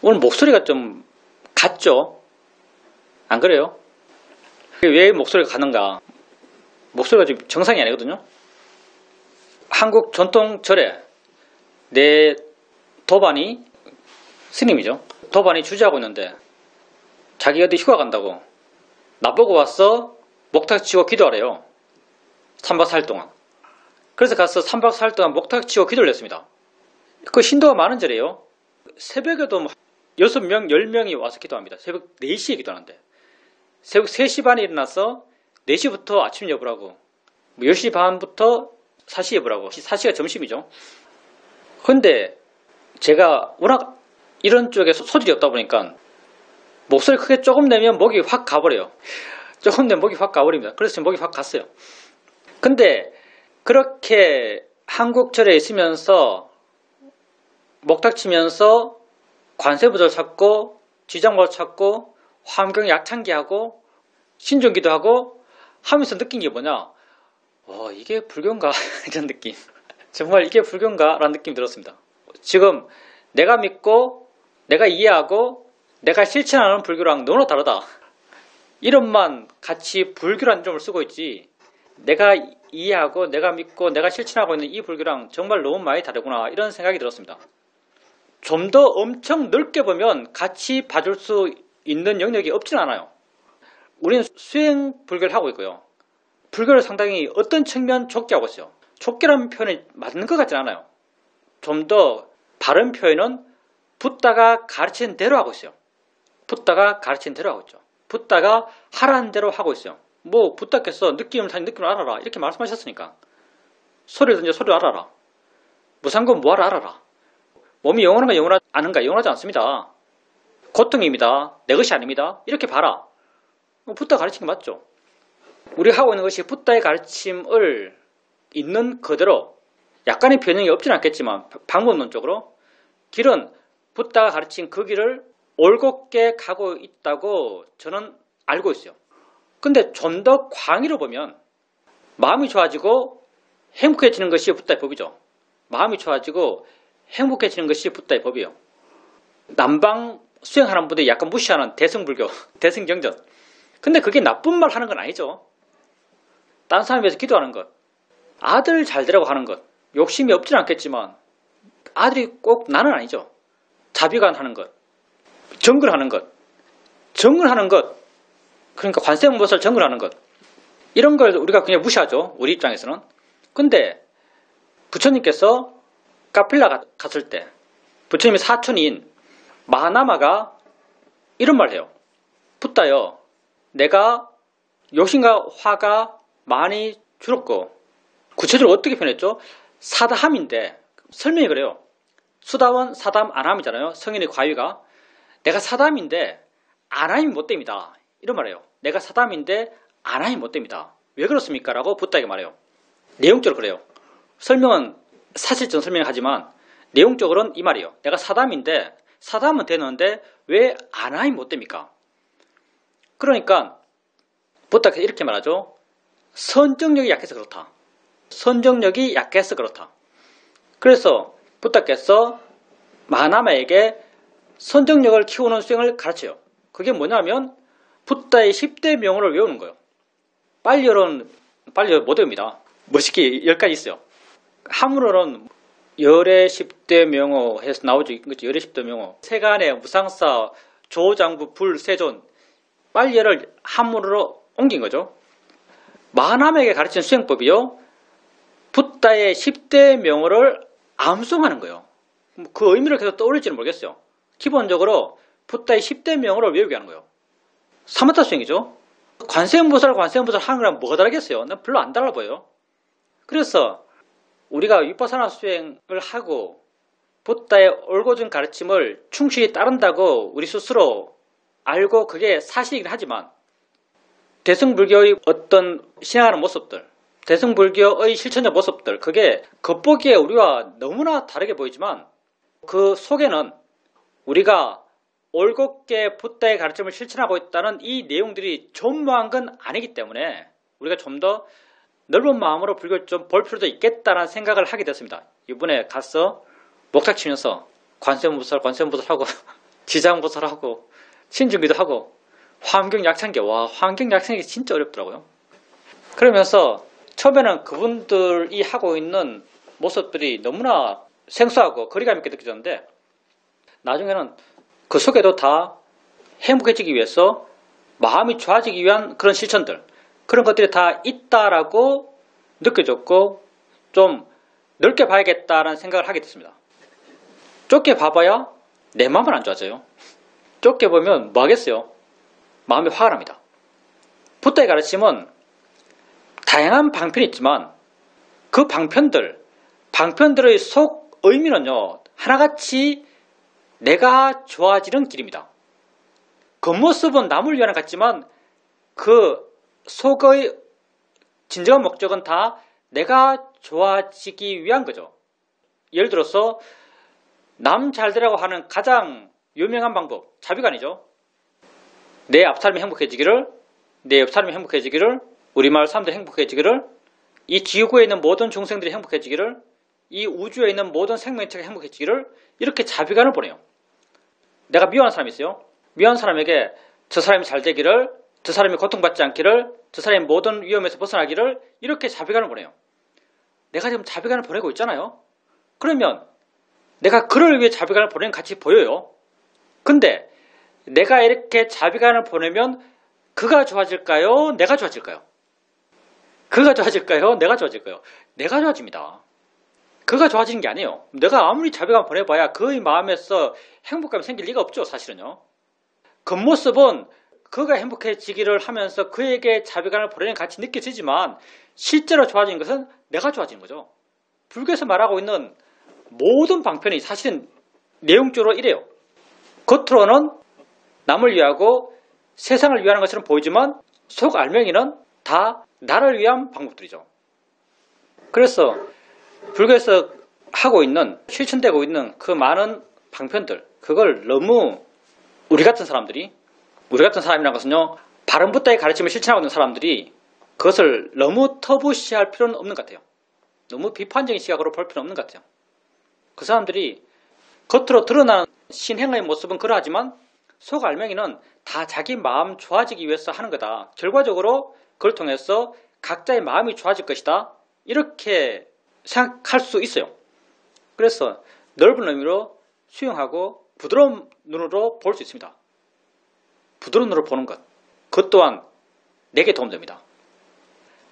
오늘 목소리가 좀 같죠? 안 그래요? 왜 목소리가 가는가? 목소리가 좀 정상이 아니거든요. 한국 전통 절에 내 도반이 스님이죠. 도반이 주지하고 있는데 자기 어디 휴가 간다고 나보고 와서 목탁 치고 기도하래요. 3박 4일 동안. 그래서 가서 3박 4일 동안 목탁 치고 기도를 했습니다. 그 신도가 많은 절이에요. 새벽에도 6명, 10명이 와서 기도합니다. 새벽 4시에 기도하는데. 새벽 3시 반에 일어나서 4시부터 아침 여부라고 10시 반부터 4시 여부라고 4시가 점심이죠. 근데 제가 워낙 이런 쪽에 소질이 없다 보니까 목소리 크게 조금 내면 목이 확 가버려요. 조금 내면 목이 확 가버립니다. 그래서 지금 목이 확 갔어요. 근데 그렇게 한국절에 있으면서 목탁 치면서 관세음보살 찾고 지장보살 찾고 화엄경 약창기하고 신중기도 하고 하면서 느낀 게 뭐냐, 이게 불교인가 이런 느낌. 정말 이게 불교인가 라는 느낌이 들었습니다. 지금 내가 믿고 내가 이해하고 내가 실천하는 불교랑 너무나 다르다. 이름만 같이 불교라는 이름을 쓰고 있지 내가 이해하고 내가 믿고 내가 실천하고 있는 이 불교랑 정말 너무 많이 다르구나 이런 생각이 들었습니다. 좀 더 엄청 넓게 보면 같이 봐줄 수 있는 영역이 없진 않아요. 우리는 수행 불교를 하고 있고요. 불교를 상당히 어떤 측면 좁게 하고 있어요. 좁게라는 표현이 맞는 것 같진 않아요. 좀 더 바른 표현은 붓다가 가르친 대로 하고 있어요. 붓다가 가르친 대로 하고 있죠. 붓다가 하라는 대로 하고 있어요. 뭐 붓다께서 느낌을 알아라 이렇게 말씀하셨으니까 소리를 든지 소리를 알아라. 무상건 뭐하라 알아라. 몸이 영원한가 영원하지 않은가 영원하지 않습니다. 고통입니다. 내 것이 아닙니다. 이렇게 봐라. 붓다 가르친 게 맞죠. 우리가 하고 있는 것이 붓다의 가르침을 있는 그대로 약간의 변형이 없지는 않겠지만 방법론적으로 길은 붓다가 가르친 그 길을 올곧게 가고 있다고 저는 알고 있어요. 근데 좀 더 광의로 보면 마음이 좋아지고 행복해지는 것이 붓다의 법이죠. 마음이 좋아지고 행복해지는 것이 붓다의 법이에요. 남방 수행하는 분들이 약간 무시하는 대승불교, 대승경전. 근데 그게 나쁜 말 하는 건 아니죠. 딴 사람에 비해서 기도하는 것, 아들 잘 되라고 하는 것, 욕심이 없지는 않겠지만 아들이 꼭 나는 아니죠. 자비관 하는 것, 정글하는 것, 그러니까 관세음보살 정글하는 것, 이런 걸 우리가 그냥 무시하죠. 우리 입장에서는. 근데 부처님께서 카필라 갔을 때 부처님의 사촌인 마하나마가 이런 말을 해요. 붓다여, 내가 욕심과 화가 많이 줄었고, 구체적으로 어떻게 표현했죠? 사다함인데 설명이 그래요. 수다원 사담 안함이잖아요. 성인의 과위가. 내가 사담인데 안함이 못 됩니다. 이런 말이에요. 내가 사담인데 안함이 못 됩니다. 왜 그렇습니까? 라고 붓다에게 말해요. 내용적으로 그래요. 설명은 사실적 설명을 하지만 내용적으로는 이 말이에요. 내가 사담인데 사담은 되는데 왜 안함이 못 됩니까? 그러니까 붓다께서 이렇게 말하죠. 선정력이 약해서 그렇다. 선정력이 약해서 그렇다. 그래서 붓다께서 마하나마에게 선정력을 키우는 수행을 가르쳐요. 그게 뭐냐면 붓다의 10대 명호를 외우는 거예요. 빨리 못 외웁니다. 멋있게 10가지 있어요. 한문으로는 열의 10대 명호 해서 나오죠. 열의 10대 명호. 세간의 무상사, 조장부, 불, 세존. 빨리를 한문으로 옮긴 거죠. 마하나마에게 가르친 수행법이요. 붓다의 10대 명호를 암송하는 거예요. 그 의미를 계속 떠올릴지는 모르겠어요. 기본적으로 붓다의 10대 명호를 외우게 하는 거예요. 사마타 수행이죠. 관세음보살 하는 거랑 뭐가 다르겠어요? 난 별로 안 달라 보여요. 그래서 우리가 위파사나 수행을 하고 붓다의 올곧은 가르침을 충실히 따른다고 우리 스스로 알고 그게 사실이긴 하지만 대승불교의 어떤 신앙하는 모습들, 대승불교의 실천적 모습들, 그게 겉보기에 우리와 너무나 다르게 보이지만 그 속에는 우리가 올곧게 붓다의 가르침을 실천하고 있다는 이 내용들이 전무한 건 아니기 때문에 우리가 좀 더 넓은 마음으로 불교를 좀 볼 필요도 있겠다는 생각을 하게 됐습니다. 이번에 가서 목탁 치면서 관세음보살 하고 지장보살하고 신중기도 하고 환경약창기. 와, 환경약창기 진짜 어렵더라고요. 그러면서 처음에는 그분들이 하고 있는 모습들이 너무나 생소하고 거리감 있게 느껴졌는데 나중에는 그 속에도 다 행복해지기 위해서 마음이 좋아지기 위한 그런 실천들, 그런 것들이 다 있다라고 느껴졌고 좀 넓게 봐야겠다라는 생각을 하게 됐습니다. 좁게 봐봐야 내 마음은 안 좋아져요. 좁게 보면 뭐 하겠어요? 마음이 화가 납니다. 부처의 가르침은 다양한 방편이 있지만 그 방편들의 속 의미는요, 하나같이 내가 좋아지는 길입니다. 겉모습은 남을 위한 것 같지만 그 속의 진정한 목적은 다 내가 좋아지기 위한 거죠. 예를 들어서 남 잘되라고 하는 가장 유명한 방법, 자비관이죠. 내 앞사람이 행복해지기를, 내 옆사람이 행복해지기를, 우리 마을 사람들이 행복해지기를, 이 지구에 있는 모든 중생들이 행복해지기를, 이 우주에 있는 모든 생명체가 행복해지기를, 이렇게 자비관을 보내요. 내가 미워하는 사람이 있어요. 미워하는 사람에게 저 사람이 잘 되기를, 저 사람이 고통받지 않기를, 저 사람이 모든 위험에서 벗어나기를, 이렇게 자비관을 보내요. 내가 지금 자비관을 보내고 있잖아요. 그러면 내가 그를 위해 자비관을 보내는 것 같이 보여요. 근데 내가 이렇게 자비관을 보내면 그가 좋아질까요? 내가 좋아질까요? 그가 좋아질까요? 내가 좋아질까요? 내가 좋아집니다. 그가 좋아지는 게 아니에요. 내가 아무리 자비관 보내봐야 그의 마음에서 행복감이 생길 리가 없죠, 사실은요. 겉모습은 그가 행복해지기를 하면서 그에게 자비관을 보내는 같이 느껴지지만 실제로 좋아지는 것은 내가 좋아지는 거죠. 불교에서 말하고 있는 모든 방편이 사실은 내용적으로 이래요. 겉으로는 남을 위하고 세상을 위하는 것처럼 보이지만 속 알맹이는 다 나를 위한 방법들이죠. 그래서 불교에서 하고 있는, 실천되고 있는 그 많은 방편들, 그걸 너무 우리 같은 사람이라는 것은요, 바른 부다의 가르침을 실천하고 있는 사람들이 그것을 너무 터부시할 필요는 없는 것 같아요. 너무 비판적인 시각으로 볼 필요는 없는 것 같아요. 그 사람들이 겉으로 드러나는 신행의 모습은 그러하지만 속 알맹이는 다 자기 마음 좋아지기 위해서 하는 거다. 결과적으로 그걸 통해서 각자의 마음이 좋아질 것이다. 이렇게 생각할 수 있어요. 그래서 넓은 의미로 수용하고 부드러운 눈으로 볼 수 있습니다. 부드러운 눈으로 보는 것. 그것 또한 내게 도움됩니다.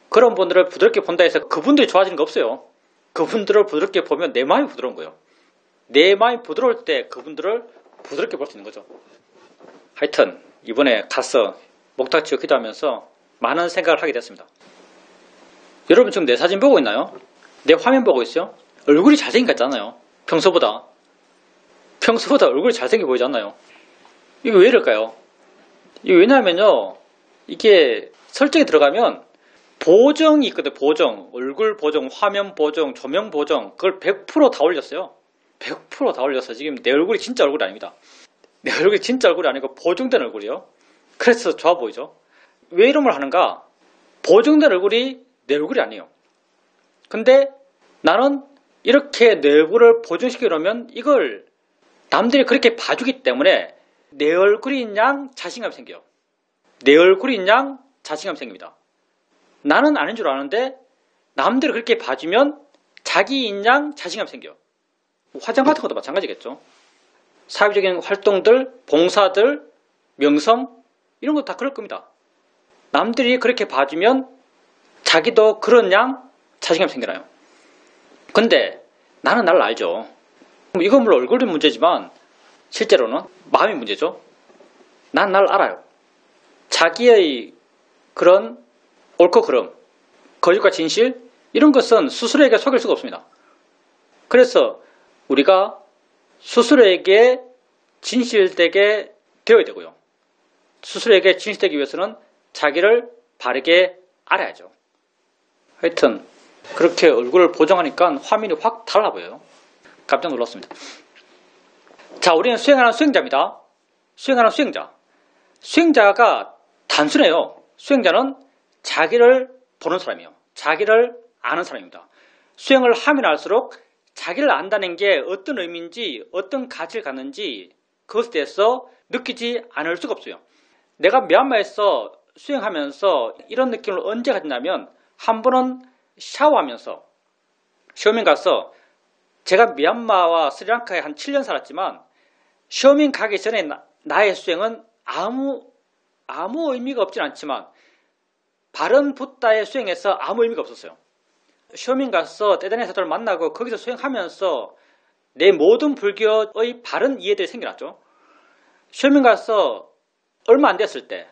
그런 분들을 부드럽게 본다 해서 그분들이 좋아지는 거 없어요. 그분들을 부드럽게 보면 내 마음이 부드러운 거예요. 내 마음이 부드러울 때 그분들을 부드럽게 볼 수 있는 거죠. 하여튼 이번에 가서 목탁치고 기도하면서 많은 생각을 하게 됐습니다. 여러분 지금 내 사진 보고 있나요? 내 화면 보고 있어요? 얼굴이 잘생긴 것 같잖아요. 평소보다 얼굴이 잘생겨 보이지 않나요? 이거 왜 이럴까요? 이거 왜냐하면요, 이게 설정에 들어가면 보정이 있거든. 보정, 얼굴 보정, 화면 보정, 조명 보정, 그걸 100% 다 올렸어요. 100% 다 올려서 지금 내 얼굴이 진짜 얼굴이 아닙니다. 내 얼굴이 진짜 얼굴이 아니고 보정된 얼굴이에요. 그래서 좋아 보이죠. 왜 이런 걸 하는가? 보정된 얼굴이 내 얼굴이 아니에요. 근데 나는 이렇게 내 얼굴을 보정시키려면 이걸 남들이 그렇게 봐주기 때문에 내 얼굴인 양 자신감이 생겨요. 내 얼굴인 양 자신감이 생깁니다. 나는 아닌 줄 아는데 남들이 그렇게 봐주면 자기인 양 자신감이 생겨요. 화장 같은 것도 마찬가지겠죠. 사회적인 활동들, 봉사들, 명성 이런 거 다 그럴 겁니다. 남들이 그렇게 봐주면 자기도 그런 양 자신감이 생겨나요. 근데 나는 나를 알죠. 이건 물론 얼굴이 문제지만 실제로는 마음이 문제죠. 난 나를 알아요. 자기의 그런 옳고 그름, 거짓과 진실 이런 것은 스스로에게 속일 수가 없습니다. 그래서 우리가 스스로에게 진실되게 되어야 되고요. 스스로에게 진실되기 위해서는 자기를 바르게 알아야죠. 하여튼 그렇게 얼굴을 보정하니까 화면이 확 달라 보여요. 깜짝 놀랐습니다. 자, 우리는 수행하는 수행자입니다. 수행하는 수행자. 수행자가 단순해요. 수행자는 자기를 보는 사람이에요. 자기를 아는 사람입니다. 수행을 하면 할수록 자기를 안다는 게 어떤 의미인지, 어떤 가치를 갖는지 그것에 대해서 느끼지 않을 수가 없어요. 내가 미얀마에서 수행하면서 이런 느낌을 언제 가졌냐면 한 번은 샤워하면서 시오민 가서 제가 미얀마와 스리랑카에 한 7년 살았지만 시오민 가기 전에 나의 수행은 아무 의미가 없진 않지만 바른 붓다의 수행에서 아무 의미가 없었어요. 시오민 가서 떼다니 사도를 만나고 거기서 수행하면서 내 모든 불교의 바른 이해들이 생겨났죠. 시오민 가서 얼마 안 됐을 때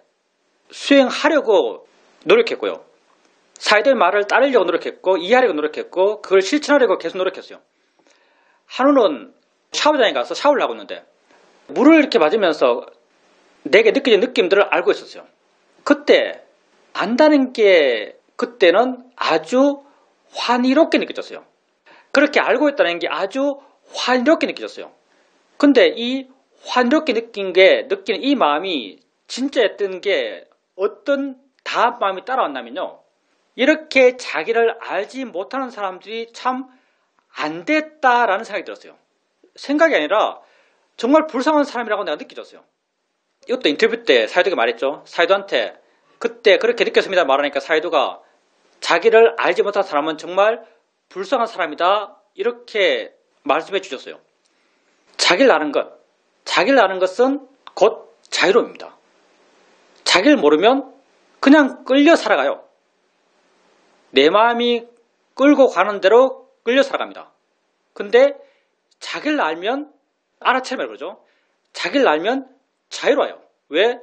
수행하려고 노력했고요. 사이들 말을 따르려고 노력했고 이해하려고 노력했고 그걸 실천하려고 계속 노력했어요. 한우는 샤워장에 가서 샤워를 하고 있는데 물을 이렇게 맞으면서 내게 느껴진 느낌들을 알고 있었어요. 그때 안다는 게 그때는 아주 환희롭게 느껴졌어요. 그렇게 알고 있다는 게 아주 환희롭게 느껴졌어요. 근데 이 환희롭게 느끼는 이 마음이 진짜였던 게 어떤 다음 마음이 따라왔냐면요. 이렇게 자기를 알지 못하는 사람들이 참 안 됐다라는 생각이 들었어요. 생각이 아니라 정말 불쌍한 사람이라고 내가 느껴졌어요. 이것도 인터뷰 때 사이도가 말했죠. 사이도한테 그때 그렇게 느꼈습니다 말하니까 사이도가 자기를 알지 못한 사람은 정말 불쌍한 사람이다 이렇게 말씀해 주셨어요. 자기를 아는 것은 곧 자유로움입니다. 자기를 모르면 그냥 끌려 살아가요. 내 마음이 끌고 가는 대로 끌려 살아갑니다. 근데 자기를 알면 알아채면 그러죠. 자기를 알면 자유로워요. 왜?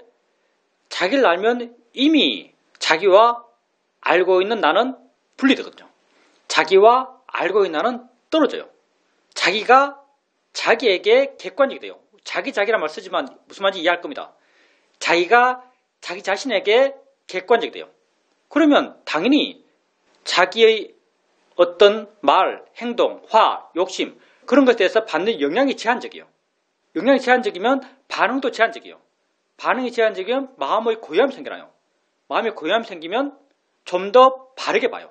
자기를 알면 이미 자기와 알고 있는 나는 분리되거든요. 자기와 알고 있는 나는 떨어져요. 자기가 자기에게 객관적이 돼요. 자기란 말 쓰지만 무슨 말인지 이해할 겁니다. 자기가 자기 자신에게 객관적이 돼요. 그러면 당연히 자기의 어떤 말, 행동, 화, 욕심 그런 것에 대해서 받는 영향이 제한적이에요. 영향이 제한적이면 반응도 제한적이에요. 반응이 제한적이면 마음의 고요함이 생겨나요. 마음의 고요함이 생기면 좀 더 바르게 봐요.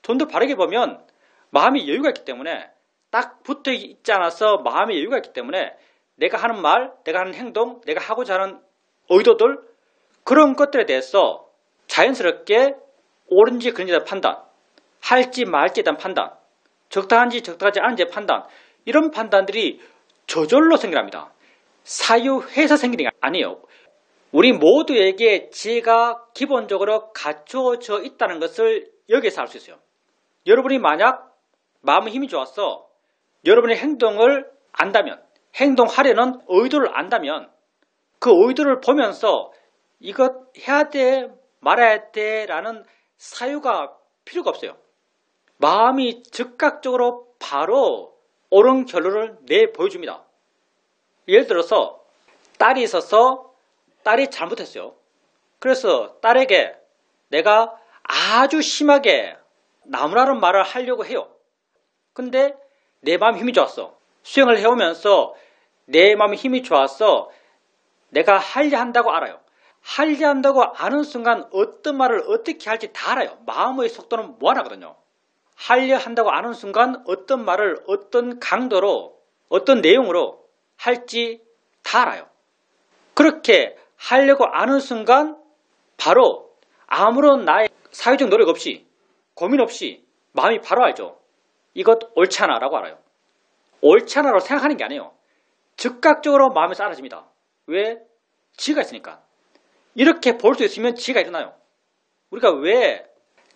좀 더 바르게 보면 마음이 여유가 있기 때문에 딱 붙어 있지 않아서 마음의 여유가 있기 때문에 내가 하는 말, 내가 하는 행동, 내가 하고자 하는 의도들 그런 것들에 대해서 자연스럽게 옳은지 그른지에 대한 판단, 할지 말지에 대한 판단, 적당한지 적당하지 않은지의 판단 이런 판단들이 저절로 생겨납니다. 사유해서 생기는 게 아니에요. 우리 모두에게 지혜가 기본적으로 갖추어져 있다는 것을 여기에서 알 수 있어요. 여러분이 만약 마음의 힘이 좋아서 여러분의 행동을 안다면 행동하려는 의도를 안다면 그 의도를 보면서 이것 해야 돼 말아야 돼 라는 사유가 필요가 없어요. 마음이 즉각적으로 바로 옳은 결론을 내보여줍니다. 예를 들어서 딸이 있어서 딸이 잘못했어요. 그래서 딸에게 내가 아주 심하게 나무라는 말을 하려고 해요. 근데 내 마음이 힘이 좋았어. 수행을 해오면서 내 마음이 힘이 좋아서 내가 하려 한다고 알아요. 하려 한다고 아는 순간 어떤 말을 어떻게 할지 다 알아요. 마음의 속도는 무한하거든요. 하려 한다고 아는 순간 어떤 말을 어떤 강도로 어떤 내용으로 할지 다 알아요. 그렇게 하려고 아는 순간 바로 아무런 나의 사회적 노력 없이 고민 없이 마음이 바로 알죠. 이것 옳지 않아 라고 알아요. 옳지 않아 라고 생각하는 게 아니에요. 즉각적으로 마음이 사라집니다. 왜? 지혜가 있으니까. 이렇게 볼 수 있으면 지혜가 일어나요. 우리가 왜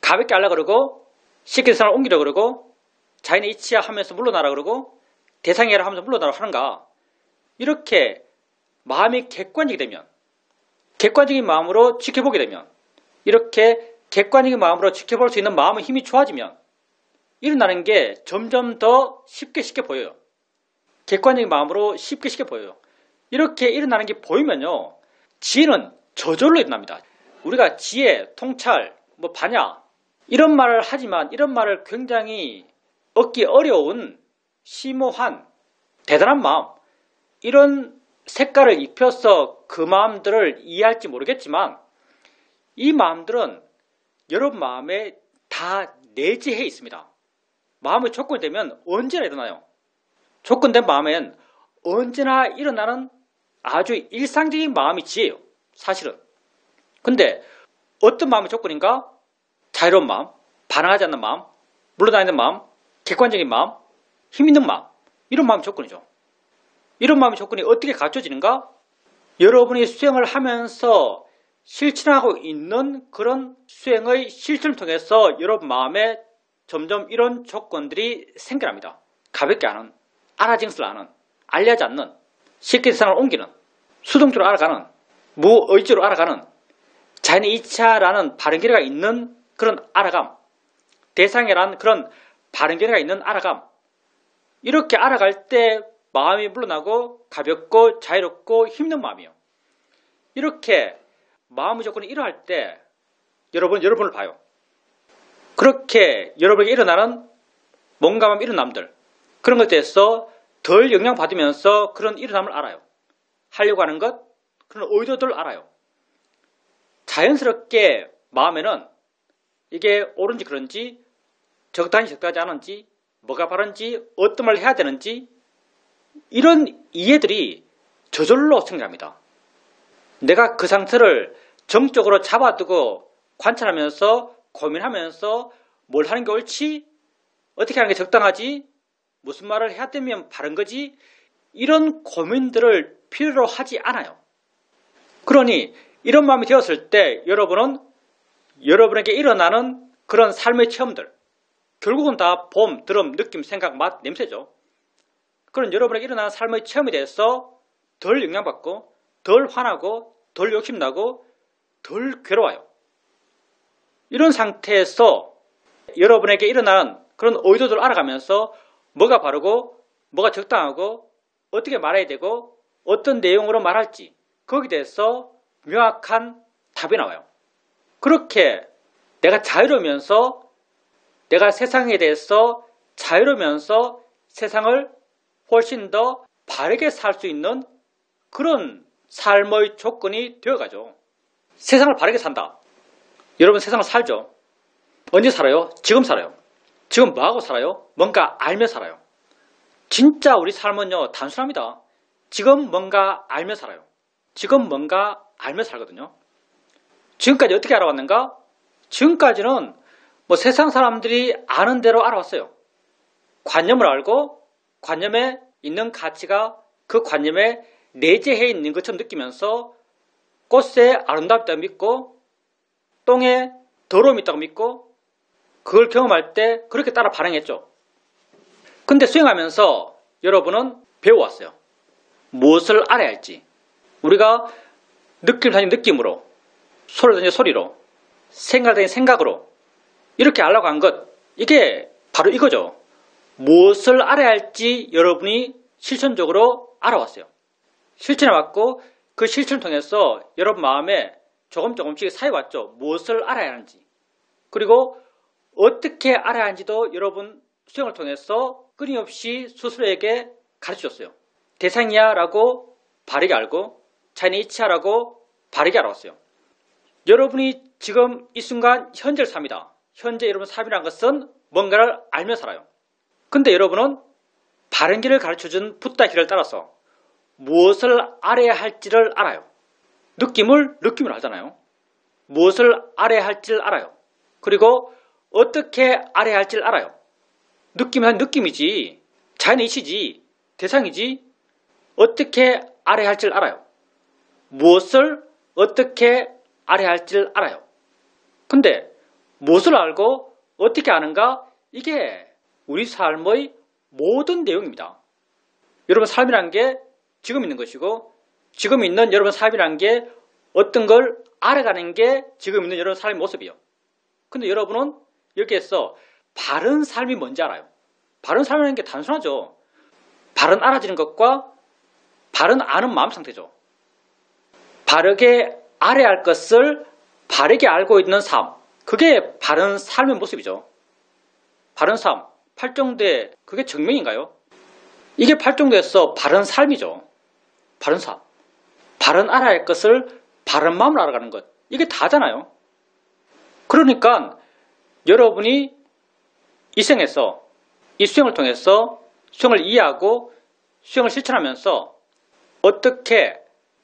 가볍게 하려고 그러고 시키는 사람을 옮기려고 그러고 자인의 이치야 하면서 물러나라 그러고 대상이라 하면서 물러나라 하는가. 이렇게 마음이 객관적이 되면 객관적인 마음으로 지켜보게 되면 이렇게 객관적인 마음으로 지켜볼 수 있는 마음의 힘이 좋아지면 일어나는 게 점점 더 쉽게 보여요. 객관적인 마음으로 쉽게 보여요. 이렇게 일어나는 게 보이면요. 지혜는 저절로 일어납니다. 우리가 지혜, 통찰, 반야 이런 말을 하지만 이런 말을 굉장히 얻기 어려운 심오한 대단한 마음 이런 색깔을 입혀서 그 마음들을 이해할지 모르겠지만 이 마음들은 여러분 마음에 다 내재해 있습니다. 마음의 조건이 되면 언제나 일어나요. 조건된 마음엔 언제나 일어나는 아주 일상적인 마음이 지혜요. 사실은. 근데 어떤 마음이 조건인가? 자유로운 마음, 반항하지 않는 마음, 물러다니는 마음, 객관적인 마음, 힘 있는 마음, 이런 마음이 조건이죠. 이런 마음의 조건이 어떻게 갖춰지는가? 여러분이 수행을 하면서 실천하고 있는 그런 수행의 실천을 통해서 여러분 마음에 점점 이런 조건들이 생겨납니다. 가볍게 하는, 알아징수를 하는, 알려하지 않는, 쉽게 세상을 옮기는, 수동적으로 알아가는, 무의지로 알아가는, 자연의 이차라는 바른 길이가 있는 그런 알아감, 대상이라는 그런 바른 길이가 있는 알아감, 이렇게 알아갈 때 마음이 물러나고 가볍고 자유롭고 힘든 마음이에요. 이렇게 마음의 조건이 이러할 때 여러분을 봐요. 그렇게 여러분에게 일어나는 몸감함 일어남들, 그런 것에 대해서 덜 영향받으면서 그런 일어남을 알아요. 하려고 하는 것, 그런 의도들을 알아요. 자연스럽게 마음에는 이게 옳은지 그런지, 적당히 않은지, 뭐가 바른지, 어떤 말을 해야 되는지, 이런 이해들이 저절로 생겨납니다. 내가 그 상태를 정적으로 잡아두고 관찰하면서 고민하면서 뭘 하는 게 옳지? 어떻게 하는 게 적당하지? 무슨 말을 해야 되면 바른 거지? 이런 고민들을 필요로 하지 않아요. 그러니 이런 마음이 되었을 때 여러분은 여러분에게 일어나는 그런 삶의 체험들, 결국은 다 봄, 드럼, 느낌, 생각, 맛, 냄새죠. 그런 여러분에게 일어나는 삶의 체험에 대해서 덜 영향받고 덜 화나고 덜 욕심나고 덜 괴로워요. 이런 상태에서 여러분에게 일어나는 그런 의도들을 알아가면서 뭐가 바르고 뭐가 적당하고 어떻게 말해야 되고 어떤 내용으로 말할지 거기에 대해서 명확한 답이 나와요. 그렇게 내가 자유로우면서 내가 세상에 대해서 자유로우면서 세상을 훨씬 더 바르게 살 수 있는 그런 삶의 조건이 되어가죠. 세상을 바르게 산다. 여러분 세상을 살죠. 언제 살아요? 지금 살아요. 지금 뭐하고 살아요? 뭔가 알며 살아요. 진짜 우리 삶은요 단순합니다. 지금 뭔가 알며 살아요. 지금 뭔가 알며 살거든요. 지금까지 어떻게 알아왔는가? 지금까지는 뭐 세상 사람들이 아는 대로 알아왔어요. 관념을 알고 관념에 있는 가치가 그 관념에 내재해 있는 것처럼 느끼면서 꽃에 아름답다고 믿고 똥에 더러움이 있다고 믿고 그걸 경험할 때 그렇게 따라 반응했죠. 근데 수행하면서 여러분은 배워왔어요. 무엇을 알아야 할지. 우리가 느낌을 다닌 느낌으로, 소리를 다닌 소리로, 생각을 다닌 생각으로 이렇게 알려고 한 것, 이게 바로 이거죠. 무엇을 알아야 할지 여러분이 실천적으로 알아왔어요. 실천해왔고 그 실천을 통해서 여러분 마음에 조금씩 쌓여왔죠. 무엇을 알아야 하는지. 그리고 어떻게 알아야 하는지도 여러분 수행을 통해서 끊임없이 스스로에게 가르쳐줬어요. 대상이야 라고 바르게 알고 자연의 이치야라고 바르게 알아왔어요. 여러분이 지금 이 순간 현재를 삽니다. 현재 여러분 삶이라는 것은 뭔가를 알며 살아요. 근데 여러분은 바른 길을 가르쳐준 붓다 길을 따라서 무엇을 알아야 할지를 알아요. 느낌을 알잖아요. 무엇을 알아야 할지를 알아요. 그리고 어떻게 알아야 할지를 알아요. 느낌은 느낌이지, 자연의 이치지, 대상이지, 어떻게 알아야 할지를 알아요. 무엇을 어떻게 알아야 할지를 알아요. 근데 무엇을 알고 어떻게 아는가? 이게 우리 삶의 모든 내용입니다. 여러분 삶이란 게 지금 있는 것이고 지금 있는 여러분 삶이란 게 어떤 걸 알아가는 게 지금 있는 여러분 삶의 모습이에요. 근데 여러분은 여기에서 바른 삶이 뭔지 알아요. 바른 삶이라는 게 단순하죠. 바른 알아지는 것과 바른 아는 마음 상태죠. 바르게 알아야 할 것을 바르게 알고 있는 삶. 그게 바른 삶의 모습이죠. 바른 삶. 팔정도의 그게 정명인가요? 이게 팔정도에서 바른 삶이죠. 바른 삶. 바른 알아야 할 것을 바른 마음으로 알아가는 것. 이게 다잖아요. 그러니까 여러분이 이 생에서 이 수행을 통해서 수행을 이해하고 수행을 실천하면서 어떻게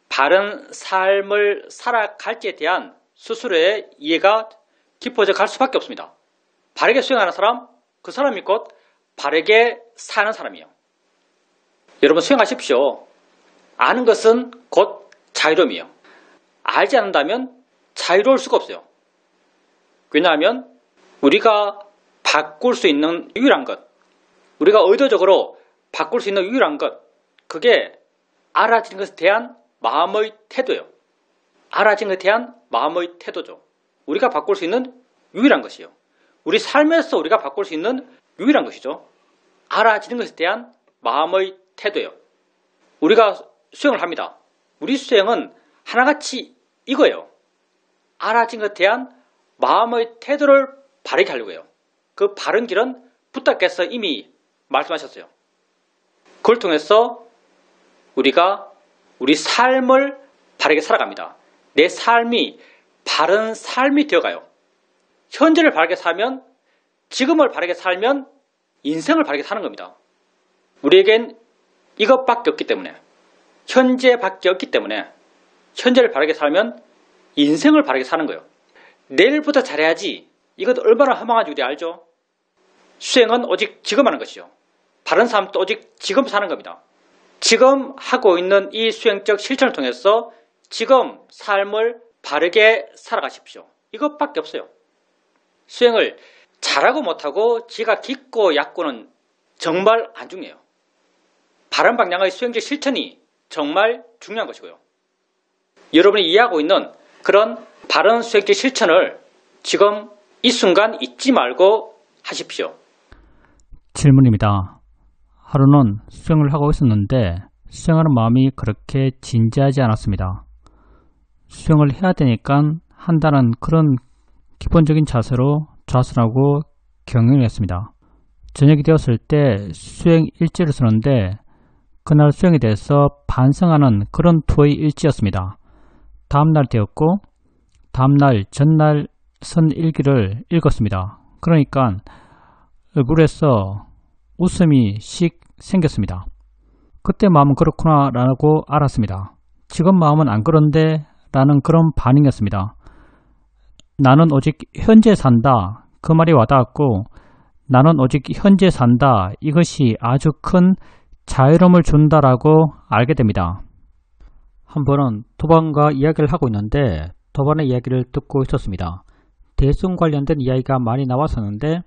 바른 삶을 살아갈지에 대한 스스로의 이해가 깊어져 갈 수밖에 없습니다. 바르게 수행하는 사람, 그 사람이 곧 바르게 사는 사람이에요. 여러분 수행하십시오. 아는 것은 곧 자유로움이에요. 알지 않는다면 자유로울 수가 없어요. 왜냐하면 우리가 바꿀 수 있는 유일한 것, 우리가 의도적으로 바꿀 수 있는 유일한 것, 그게 알아지는 것에 대한 마음의 태도예요. 알아지는 것에 대한 마음의 태도죠. 우리가 바꿀 수 있는 유일한 것이요. 우리 삶에서 우리가 바꿀 수 있는 유일한 것이죠. 알아지는 것에 대한 마음의 태도예요. 우리가 수행을 합니다. 우리 수행은 하나같이 이거예요. 알아진 것에 대한 마음의 태도를 바르게 하려고 해요. 그 바른 길은 부처께서 이미 말씀하셨어요. 그걸 통해서 우리가 우리 삶을 바르게 살아갑니다. 내 삶이 바른 삶이 되어가요. 현재를 바르게 살면, 지금을 바르게 살면 인생을 바르게 사는 겁니다. 우리에겐 이것밖에 없기 때문에, 현재밖에 없기 때문에 현재를 바르게 살면 인생을 바르게 사는 거예요. 내일부터 잘해야지, 이것 얼마나 허망한지 우리 알죠? 수행은 오직 지금 하는 것이죠. 바른 삶도 오직 지금 사는 겁니다. 지금 하고 있는 이 수행적 실천을 통해서 지금 삶을 바르게 살아가십시오. 이것밖에 없어요. 수행을 잘하고 못하고 지가 깊고 얕고는 정말 안 중요해요. 바른 방향의 수행적 실천이 정말 중요한 것이고요. 여러분이 이해하고 있는 그런 바른 수행적 실천을 지금 이 순간 잊지 말고 하십시오. 질문입니다. 하루는 수행을 하고 있었는데 수행하는 마음이 그렇게 진지하지 않았습니다. 수행을 해야 되니까 한다는 그런 기본적인 자세로 좌선하고 경영을 했습니다. 저녁이 되었을 때 수행 일지를 쓰는데 그날 수행에 대해서 반성하는 그런 투의 일지였습니다. 다음날 되었고 다음날 전날 쓴 일기를 읽었습니다. 그러니까 얼굴에서 웃음이 씩 생겼습니다. 그때 마음은 그렇구나 라고 알았습니다. 지금 마음은 안 그런데 라는 그런 반응이었습니다. 나는 오직 현재 산다. 그 말이 와닿았고 나는 오직 현재 산다. 이것이 아주 큰 자유로움을 준다라고 알게 됩니다. 한 번은 도반과 이야기를 하고 있는데 도반의 이야기를 듣고 있었습니다. 대승 관련된 이야기가 많이 나왔었는데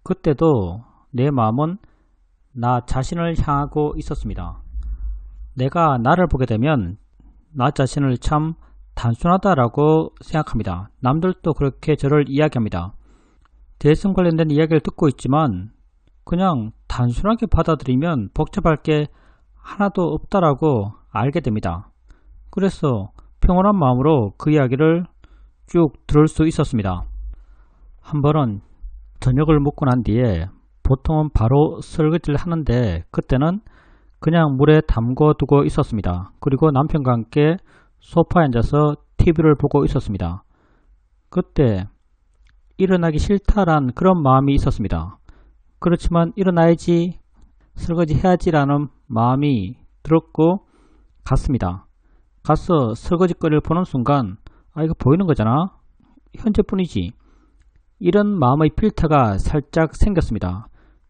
그때도 내 마음은 나 자신을 향하고 있었습니다. 내가 나를 보게 되면 나 자신을 참 단순하다라고 생각합니다. 남들도 그렇게 저를 이야기합니다. 대승 관련된 이야기를 듣고 있지만 그냥 단순하게 받아들이면 복잡할 게 하나도 없다라고 알게 됩니다. 그래서 평온한 마음으로 그 이야기를 쭉 들을 수 있었습니다. 한 번은 저녁을 먹고 난 뒤에 보통은 바로 설거지를 하는데 그때는 그냥 물에 담궈 두고 있었습니다. 그리고 남편과 함께 소파에 앉아서 TV를 보고 있었습니다. 그때 일어나기 싫다란 그런 마음이 있었습니다. 그렇지만 일어나야지, 설거지 해야지라는 마음이 들었고 갔습니다. 가서 설거지거리를 보는 순간 이거 보이는 거잖아? 현재뿐이지. 이런 마음의 필터가 살짝 생겼습니다.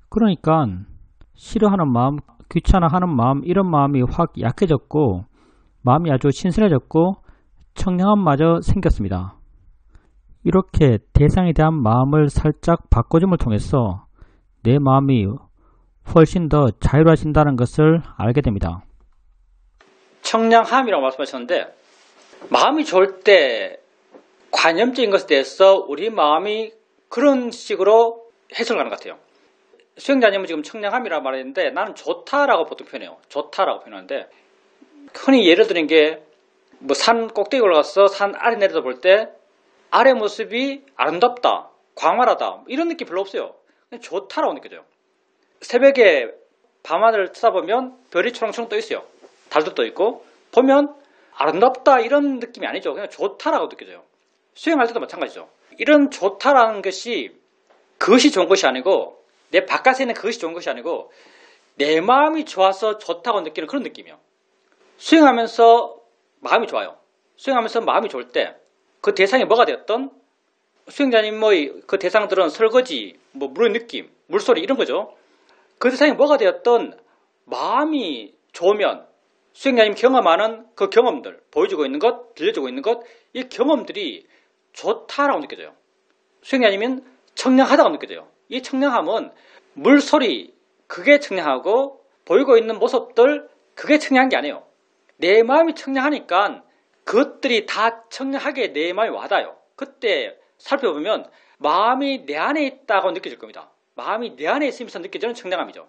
그러니까 싫어하는 마음, 귀찮아하는 마음, 이런 마음이 확 약해졌고 마음이 아주 신선해졌고 청량함마저 생겼습니다. 이렇게 대상에 대한 마음을 살짝 바꿔줌을 통해서 내 마음이 훨씬 더 자유로워진다는 것을 알게 됩니다. 청량함이라고 말씀하셨는데 마음이 좋을 때 관념적인 것에 대해서 우리 마음이 그런 식으로 해석하는 것 같아요. 수행자님은 지금 청량함이라고 말했는데 나는 좋다라고 보통 표현해요. 좋다라고 표현하는데 흔히 예를 드는 게 뭐 산 꼭대기 올라가서 산 아래 내려다 볼 때 아래 모습이 아름답다, 광활하다 이런 느낌 별로 없어요. 그냥 좋다라고 느껴져요. 새벽에 밤하늘을 쳐다보면 별이 초롱초롱 떠 있어요. 달도 떠 있고 보면 아름답다 이런 느낌이 아니죠. 그냥 좋다라고 느껴져요. 수행할 때도 마찬가지죠. 이런 좋다라는 것이 그것이 좋은 것이 아니고 내 바깥에 있는 그것이 좋은 것이 아니고 내 마음이 좋아서 좋다고 느끼는 그런 느낌이에요. 수행하면서 마음이 좋아요. 수행하면서 마음이 좋을 때 그 대상이 뭐가 되었던 수행자님의 그 대상들은 설거지, 뭐 물의 느낌, 물소리 이런 거죠. 그 대상이 뭐가 되었던 마음이 좋으면 수행자님 경험하는 그 경험들, 보여주고 있는 것, 들려주고 있는 것, 이 경험들이 좋다라고 느껴져요. 수행자님은 청량하다고 느껴져요. 이 청량함은 물소리, 그게 청량하고 보이고 있는 모습들, 그게 청량한 게 아니에요. 내 마음이 청량하니까 그것들이 다 청량하게 내 마음이 와닿아요. 그때 살펴보면 마음이 내 안에 있다고 느껴질 겁니다. 마음이 내 안에 있으면서 느껴지는 청량함이죠.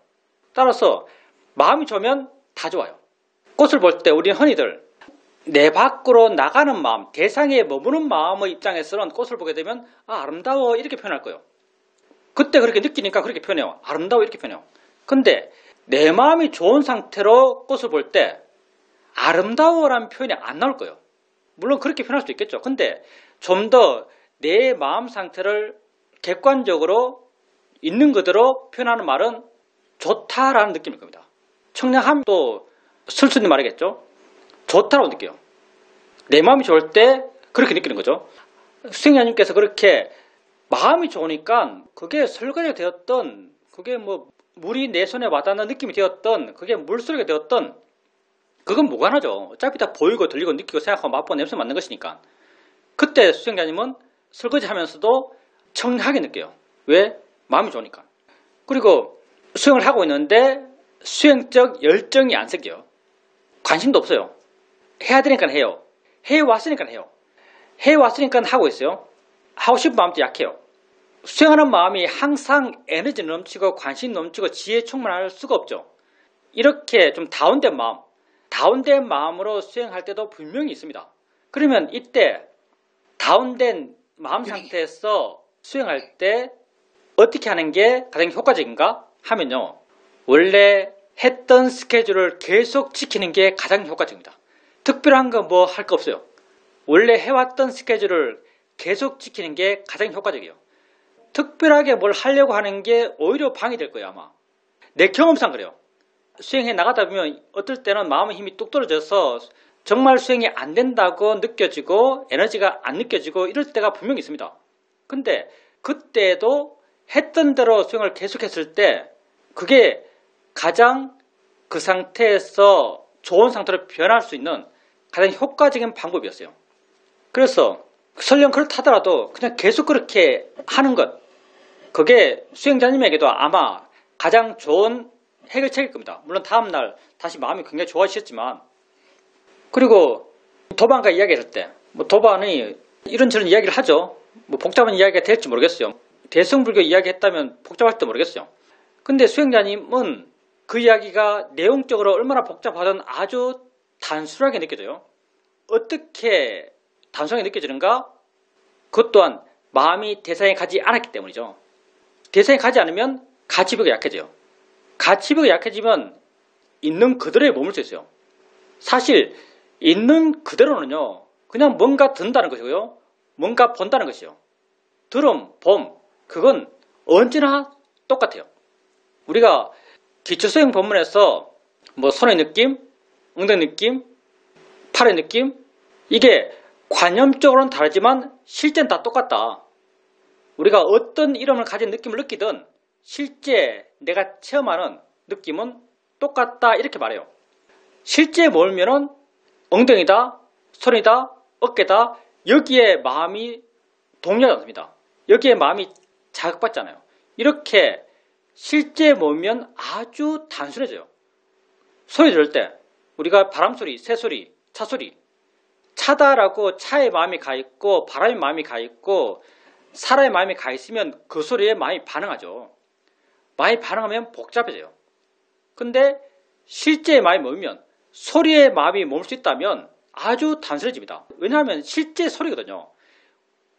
따라서 마음이 좋으면 다 좋아요. 꽃을 볼 때 우리는 흔히들 내 밖으로 나가는 마음, 대상에 머무는 마음의 입장에서는 꽃을 보게 되면 아름다워 이렇게 표현할 거예요. 그때 그렇게 느끼니까 그렇게 표현해요. 아름다워 이렇게 표현해요. 근데 내 마음이 좋은 상태로 꽃을 볼 때 아름다워라는 표현이 안 나올 거예요. 물론 그렇게 표현할 수도 있겠죠. 근데 좀 더 내 마음 상태를 객관적으로 있는 그대로 표현하는 말은 좋다라는 느낌일 겁니다. 청량함도 슬슬님 말이겠죠. 좋다라고 느껴요. 내 마음이 좋을 때 그렇게 느끼는 거죠. 수행자님께서 그렇게 마음이 좋으니까 그게 설거지가 되었던, 그게 뭐 물이 내 손에 와닿는 느낌이 되었던, 그게 물소리가 되었던, 그건 무관하죠. 어차피 다 보이고 들리고 느끼고 생각하고 맛보고 냄새 맡는 것이니까. 그때 수행자님은 설거지 하면서도 청량하게 느껴요. 왜? 마음이 좋으니까. 그리고 수행을 하고 있는데 수행적 열정이 안 생겨요. 관심도 없어요. 해야 되니까 해요. 해왔으니까 해요. 해왔으니까 하고 있어요. 하고 싶은 마음도 약해요. 수행하는 마음이 항상 에너지 넘치고 관심 넘치고 지혜 충만할 수가 없죠. 이렇게 좀 다운된 마음으로 수행할 때도 분명히 있습니다. 그러면 이때 다운된 마음 상태에서 수행할 때 어떻게 하는 게 가장 효과적인가 하면요. 원래 했던 스케줄을 계속 지키는 게 가장 효과적입니다. 특별한 거 뭐 할 거 없어요. 원래 해왔던 스케줄을 계속 지키는 게 가장 효과적이에요. 특별하게 뭘 하려고 하는 게 오히려 방해될 거예요, 아마. 내 경험상 그래요. 수행해 나가다 보면 어떨 때는 마음의 힘이 뚝 떨어져서 정말 수행이 안 된다고 느껴지고 에너지가 안 느껴지고 이럴 때가 분명히 있습니다. 근데 그때도 했던 대로 수행을 계속했을 때 그게 가장 그 상태에서 좋은 상태로 변할 수 있는 가장 효과적인 방법이었어요. 그래서 설령 그렇다더라도 그냥 계속 그렇게 하는 것, 그게 수행자님에게도 아마 가장 좋은 해결책일 겁니다. 물론 다음날 다시 마음이 굉장히 좋아지셨지만, 그리고 도반과 이야기할 때 뭐 도반이 이런저런 이야기를 하죠. 뭐 복잡한 이야기가 될지 모르겠어요. 대승불교 이야기했다면 복잡할지도 모르겠어요. 근데 수행자님은 그 이야기가 내용적으로 얼마나 복잡하든 아주 단순하게 느껴져요. 어떻게 단순하게 느껴지는가? 그것 또한 마음이 대상에 가지 않았기 때문이죠. 대상에 가지 않으면 가치벽이 약해져요. 가치벽이 약해지면 있는 그대로에 머물 수 있어요. 사실 있는 그대로는요. 그냥 뭔가 든다는 것이고요. 뭔가 본다는 것이요. 들음, 봄, 그건 언제나 똑같아요. 우리가 기초수행 법문에서 뭐 손의 느낌, 엉덩이 느낌, 팔의 느낌, 이게 관념적으로는 다르지만 실제는 다 똑같다. 우리가 어떤 이름을 가진 느낌을 느끼든 실제 내가 체험하는 느낌은 똑같다 이렇게 말해요. 실제 몰면은 엉덩이다, 손이다, 어깨다, 여기에 마음이 동요하지 않습니다. 여기에 마음이 자극받잖아요. 이렇게 실제 몰면 아주 단순해져요. 소리 들을 때 우리가 바람소리, 새소리, 차소리, 차다라고 차에 마음이 가 있고 바람에 마음이 가 있고 사람의 마음이 가 있으면 그 소리에 마음이 반응하죠. 마음이 반응하면 복잡해져요. 근데 실제의 마음이 머물면 소리에 마음이 머물 수 있다면 아주 단순해집니다. 왜냐하면 실제 소리거든요.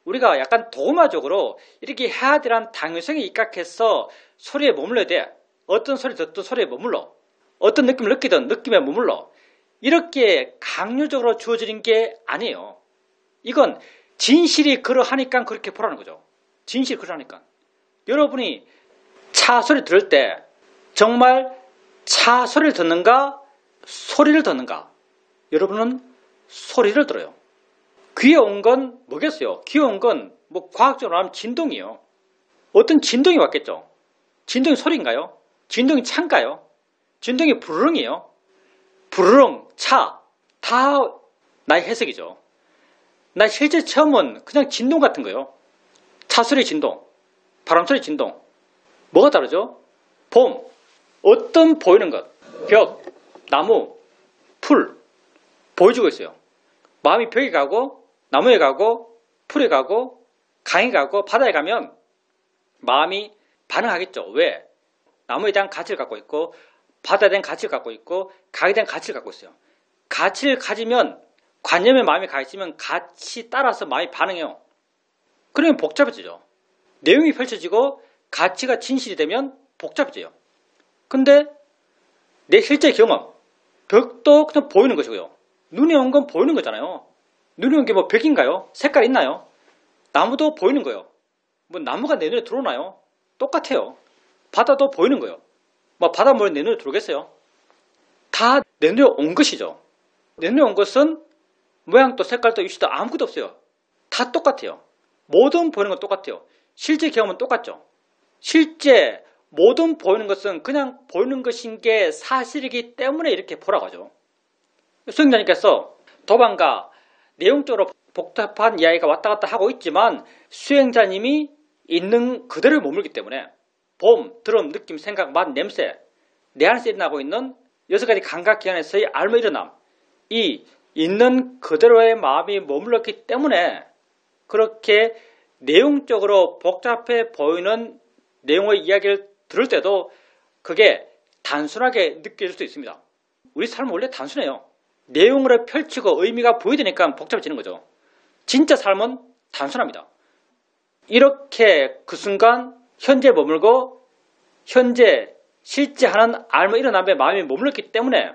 우리가 약간 도마적으로 이렇게 해야 되라는 당위성에 입각해서 소리에 머물러야 돼. 어떤 소리 듣든 소리에 머물러. 어떤 느낌을 느끼든 느낌에 머물러. 이렇게 강요적으로 주어지는 게 아니에요. 이건 진실이 그러하니까 그렇게 보라는 거죠. 진실이 그러하니까. 여러분이 차 소리 들을 때 정말 차 소리를 듣는가 소리를 듣는가? 여러분은 소리를 들어요. 귀에 온 건 뭐겠어요? 귀에 온 건 뭐 과학적으로 하면 진동이에요. 어떤 진동이 왔겠죠. 진동이 소리인가요? 진동이 차인가요? 진동이 부르릉이에요. 부르릉, 차, 다 나의 해석이죠. 나 실제 체험은 그냥 진동 같은 거예요. 차 소리 진동, 바람 소리 진동. 뭐가 다르죠? 봄, 어떤 보이는 것, 벽, 나무, 풀 보여주고 있어요. 마음이 벽에 가고 나무에 가고 풀에 가고 강에 가고 바다에 가면 마음이 반응하겠죠. 왜? 나무에 대한 가치를 갖고 있고 바다에 대한 가치를 갖고 있고 강에 대한 가치를 갖고 있어요. 가치를 가지면 관념에 마음이 가 있으면 가치 따라서 마음이 반응해요. 그러면 복잡해지죠. 내용이 펼쳐지고 가치가 진실이 되면 복잡해져요. 근데 내 실제 경험, 벽도 그냥 보이는 것이고요. 눈에 온 건 보이는 거잖아요. 눈에 온 게 뭐 벽인가요? 색깔 있나요? 나무도 보이는 거예요. 뭐 나무가 내 눈에 들어오나요? 똑같아요. 바다도 보이는 거예요. 뭐 바다 물이 내 눈에 들어오겠어요? 다 내 눈에 온 것이죠. 내 눈에 온 것은 모양도 색깔도 위치도 아무것도 없어요. 다 똑같아요. 모든 보이는 건 똑같아요. 실제 경험은 똑같죠. 실제 모든 보이는 것은 그냥 보이는 것인 게 사실이기 때문에 이렇게 보라고 하죠. 수행자님께서 도반과 내용적으로 복잡한 이야기가 왔다 갔다 하고 있지만 수행자님이 있는 그대로 머물기 때문에 봄, 들음, 느낌, 생각, 맛, 냄새 내 안에서 일어나고 있는 6가지 감각기관에서의 알무 일어남 이 있는 그대로의 마음이 머물렀기 때문에 그렇게 내용적으로 복잡해 보이는 내용의 이야기를 들을 때도 그게 단순하게 느껴질 수 있습니다. 우리 삶은 원래 단순해요. 내용으로 펼치고 의미가 보이되니까 복잡해지는 거죠. 진짜 삶은 단순합니다. 이렇게 그 순간 현재 머물고 현재 실제 하는 알무 일어남에 마음이 머물렀기 때문에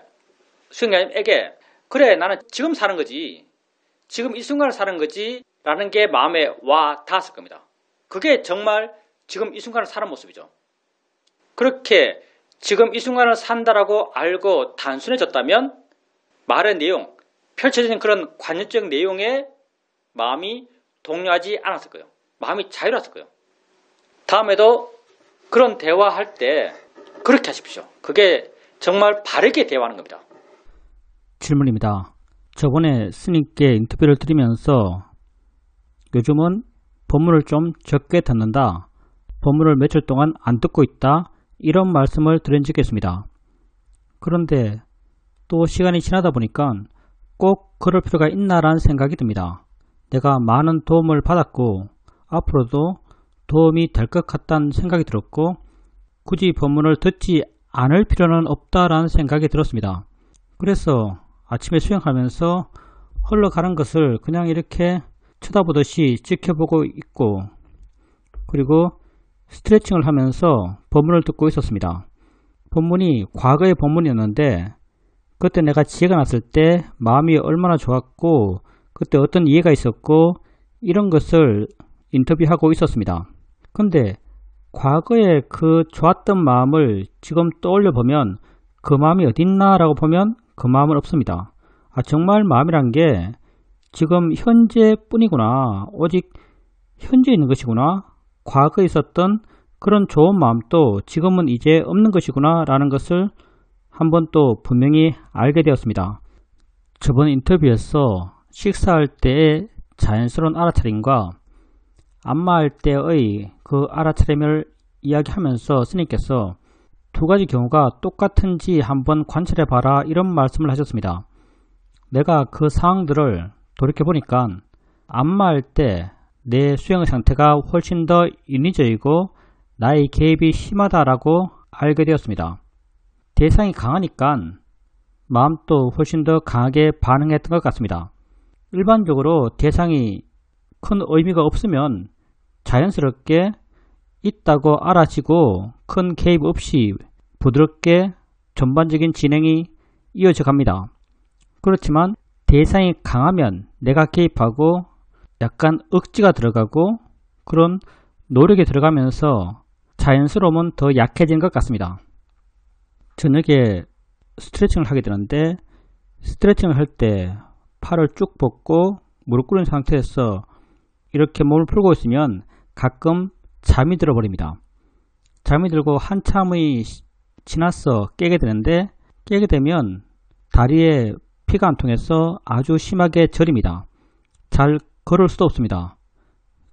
수행자님에게 그래 나는 지금 사는 거지 지금 이 순간을 사는 거지 라는 게 마음에 와 닿았을 겁니다. 그게 정말 지금 이 순간을 사는 모습이죠. 그렇게 지금 이 순간을 산다라고 알고 단순해졌다면 말의 내용, 펼쳐지는 그런 관념적 내용에 마음이 동요하지 않았을 거예요. 마음이 자유로웠을 거예요. 다음에도 그런 대화할 때 그렇게 하십시오. 그게 정말 바르게 대화하는 겁니다. 질문입니다. 저번에 스님께 인터뷰를 드리면서 요즘은 법문을 좀 적게 듣는다. 법문을 며칠 동안 안 듣고 있다. 이런 말씀을 드린 적이 있습니다. 그런데 또 시간이 지나다 보니까 꼭 그럴 필요가 있나라는 생각이 듭니다. 내가 많은 도움을 받았고 앞으로도 도움이 될 것 같다는 생각이 들었고 굳이 법문을 듣지 않을 필요는 없다라는 생각이 들었습니다. 그래서 아침에 수행하면서 흘러가는 것을 그냥 이렇게 쳐다보듯이 지켜보고 있고 그리고 스트레칭을 하면서 법문을 듣고 있었습니다. 법문이 과거의 법문이었는데 그때 내가 지혜가 났을 때 마음이 얼마나 좋았고 그때 어떤 이해가 있었고 이런 것을 인터뷰하고 있었습니다. 근데 과거의 그 좋았던 마음을 지금 떠올려 보면 그 마음이 어딨나 라고 보면 그 마음은 없습니다. 정말 마음이란 게 지금 현재뿐이구나. 오직 현재 있는 것이구나. 과거에 있었던 그런 좋은 마음도 지금은 이제 없는 것이구나 라는 것을 한번 또 분명히 알게 되었습니다. 저번 인터뷰에서 식사할 때의 자연스러운 알아차림과 안마할 때의 그 알아차림을 이야기하면서 스님께서 두 가지 경우가 똑같은지 한번 관찰해봐라 이런 말씀을 하셨습니다. 내가 그 상황들을 돌이켜보니까 안마할 때 내 수행의 상태가 훨씬 더 인위적이고 나의 개입이 심하다라고 알게 되었습니다. 대상이 강하니까 마음도 훨씬 더 강하게 반응했던 것 같습니다. 일반적으로 대상이 큰 의미가 없으면 자연스럽게 있다고 알아지고 큰 개입 없이 부드럽게 전반적인 진행이 이어져 갑니다. 그렇지만 대상이 강하면 내가 개입하고 약간 억지가 들어가고 그런 노력이 들어가면서 자연스러움은 더 약해진 것 같습니다. 저녁에 스트레칭을 하게 되는데 스트레칭을 할 때 팔을 쭉 뻗고 무릎 꿇은 상태에서 이렇게 몸을 풀고 있으면 가끔 잠이 들어버립니다. 잠이 들고 한참이 지나서 깨게 되는데, 깨게 되면 다리에 피가 안 통해서 아주 심하게 저립니다. 잘 걸을 수도 없습니다.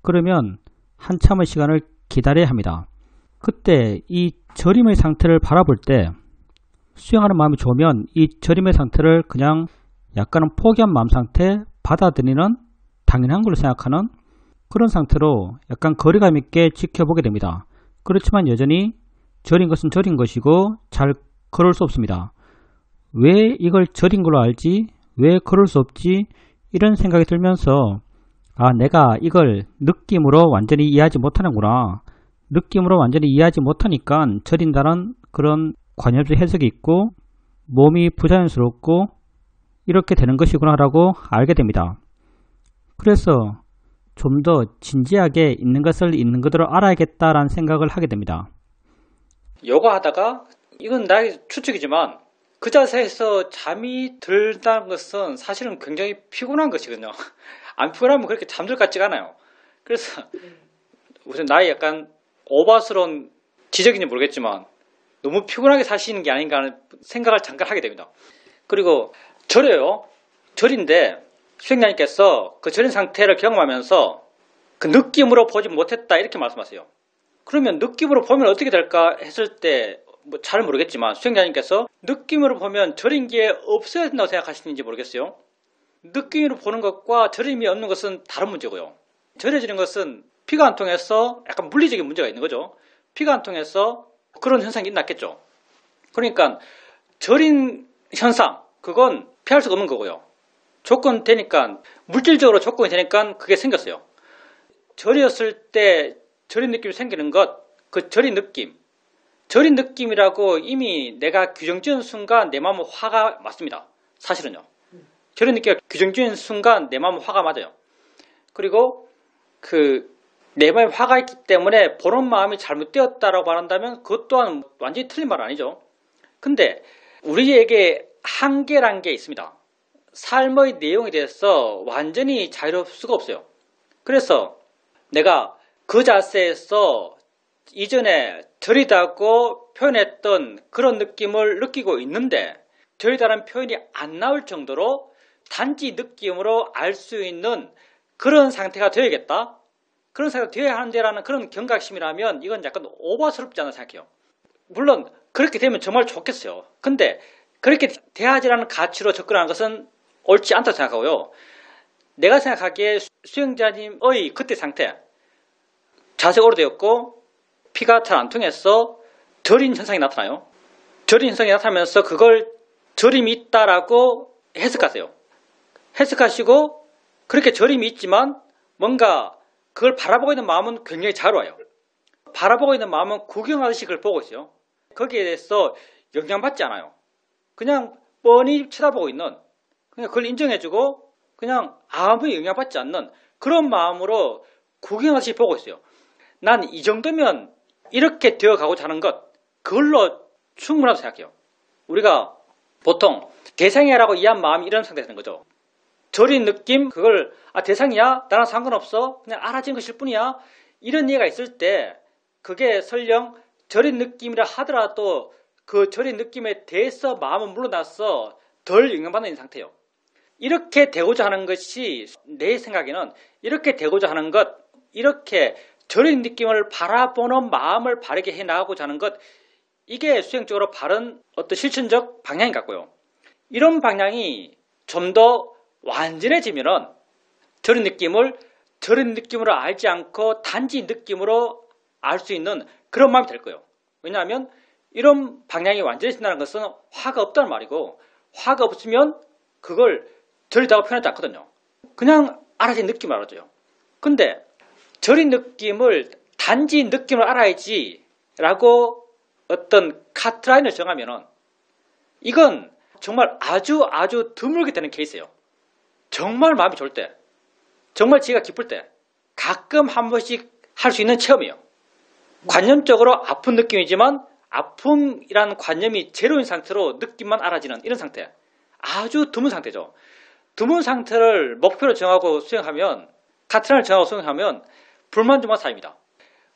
그러면 한참의 시간을 기다려야 합니다. 그때 이 저림의 상태를 바라볼 때 수영하는 마음이 좋으면 이 저림의 상태를 그냥 약간은 포기한 마음 상태, 받아들이는, 당연한 걸로 생각하는 그런 상태로 약간 거리감 있게 지켜보게 됩니다. 그렇지만 여전히 저린 것은 저린 것이고 잘 걸을 수 없습니다. 왜 이걸 저린 걸로 알지? 왜 걸을 수 없지? 이런 생각이 들면서 내가 이걸 느낌으로 완전히 이해하지 못하는구나. 느낌으로 완전히 이해하지 못하니까 저린다는 그런 관념적 해석이 있고 몸이 부자연스럽고 이렇게 되는 것이구나 라고 알게 됩니다. 그래서 좀 더 진지하게 있는 것을 있는 그대로 알아야겠다라는 생각을 하게 됩니다. 요가 하다가, 이건 나의 추측이지만 그 자세에서 잠이 들다는 것은 사실은 굉장히 피곤한 것이거든요. 안 피곤하면 그렇게 잠들 것 같지가 않아요. 그래서 우선 나의 약간 오바스러운 지적인지 모르겠지만 너무 피곤하게 사시는 게 아닌가 하는 생각을 잠깐 하게 됩니다. 그리고 절여요. 절인데 수행자님께서 그 절인 상태를 경험하면서 그 느낌으로 보지 못했다 이렇게 말씀하세요. 그러면 느낌으로 보면 어떻게 될까 했을 때 잘 모르겠지만 수행자님께서 느낌으로 보면 절인 게 없어야 된다고 생각하시는지 모르겠어요. 느낌으로 보는 것과 절임이 없는 것은 다른 문제고요. 절여지는 것은 피가 안 통해서 약간 물리적인 문제가 있는 거죠. 피가 안 통해서 그런 현상이 있났겠죠. 그러니까 절인 현상, 그건 피할 수가 없는 거고요. 조건 되니까, 물질적으로 조건이 되니까 그게 생겼어요. 절이었을 때 절인 느낌이 생기는 것, 그 절인 느낌. 절인 느낌이라고 이미 내가 규정 지은 순간 내 마음은 화가 맞습니다. 사실은요. 절인 느낌이 규정 지은 순간 내 마음은 화가 맞아요. 그리고 내 마음에 화가 있기 때문에 보는 마음이 잘못되었다라고 말한다면 그것 또한 완전히 틀린 말은 아니죠. 근데 우리에게 한계란 게 있습니다. 삶의 내용에 대해서 완전히 자유로울 수가 없어요. 그래서 내가 그 자세에서 이전에 절이다고 표현했던 그런 느낌을 느끼고 있는데 절이다라는 표현이 안 나올 정도로 단지 느낌으로 알 수 있는 그런 상태가 되어야겠다. 그런 상태가 되어야 하는데라는 그런 경각심이라면 이건 약간 오버스럽지 않나 생각해요. 물론 그렇게 되면 정말 좋겠어요. 근데 그렇게 돼야지라는 가치로 접근하는 것은 옳지 않다고 생각하고요. 내가 생각하기에 수행자님의 그때 상태, 자세가 오래되었고 피가 잘 안 통해서 절인 현상이 나타나요. 절인 현상이 나타나면서 그걸 절임이 있다라고 해석하세요. 해석하시고 그렇게 절임이 있지만 뭔가 그걸 바라보고 있는 마음은 굉장히 자유로워요. 바라보고 있는 마음은 구경하듯이 그걸 보고 있어요. 거기에 대해서 영향받지 않아요. 그냥 뻔히 쳐다보고 있는, 그냥 그걸 인정해주고 그냥 아무 영향받지 않는 그런 마음으로 구경하듯이 보고 있어요. 난 이 정도면 이렇게 되어가고자 하는 것, 그걸로 충분하다고 생각해요. 우리가 보통 대상이야라고 이해한 마음이 이런 상태가 되는 거죠. 절인 느낌, 그걸 대상이야? 나랑 상관없어? 그냥 알아진 것일 뿐이야? 이런 이해가 있을 때 그게 설령 절인 느낌이라 하더라도 그 절인 느낌에 대해서 마음은 물러나서 덜 영향받는 상태예요. 이렇게 되고자 하는 것이 내 생각에는 이렇게 되고자 하는 것, 이렇게 절인 느낌을 바라보는 마음을 바르게 해나가고자 하는 것, 이게 수행적으로 바른 어떤 실천적 방향인 것 같고요. 이런 방향이 좀 더 완전해지면은 절인 느낌으로 알지 않고 단지 느낌으로 알 수 있는 그런 마음이 될 거예요. 왜냐하면 이런 방향이 완전해진다는 것은 화가 없다는 말이고, 화가 없으면 그걸 절이다고 표현하지 않거든요. 그냥 알아진 느낌을 알아줘요. 근데 절인 느낌을 단지 느낌을 알아야지 라고 어떤 카트라인을 정하면은 이건 정말 아주 드물게 되는 케이스예요. 정말 마음이 좋을 때, 정말 지가 기쁠 때 가끔 한 번씩 할 수 있는 체험이에요. 관념적으로 아픈 느낌이지만 아픔이라는 관념이 제로인 상태로 느낌만 알아지는 이런 상태, 아주 드문 상태죠. 드문 상태를 목표로 정하고 수행하면, 같은 날 정하고 수행하면 불만족한 사람입니다.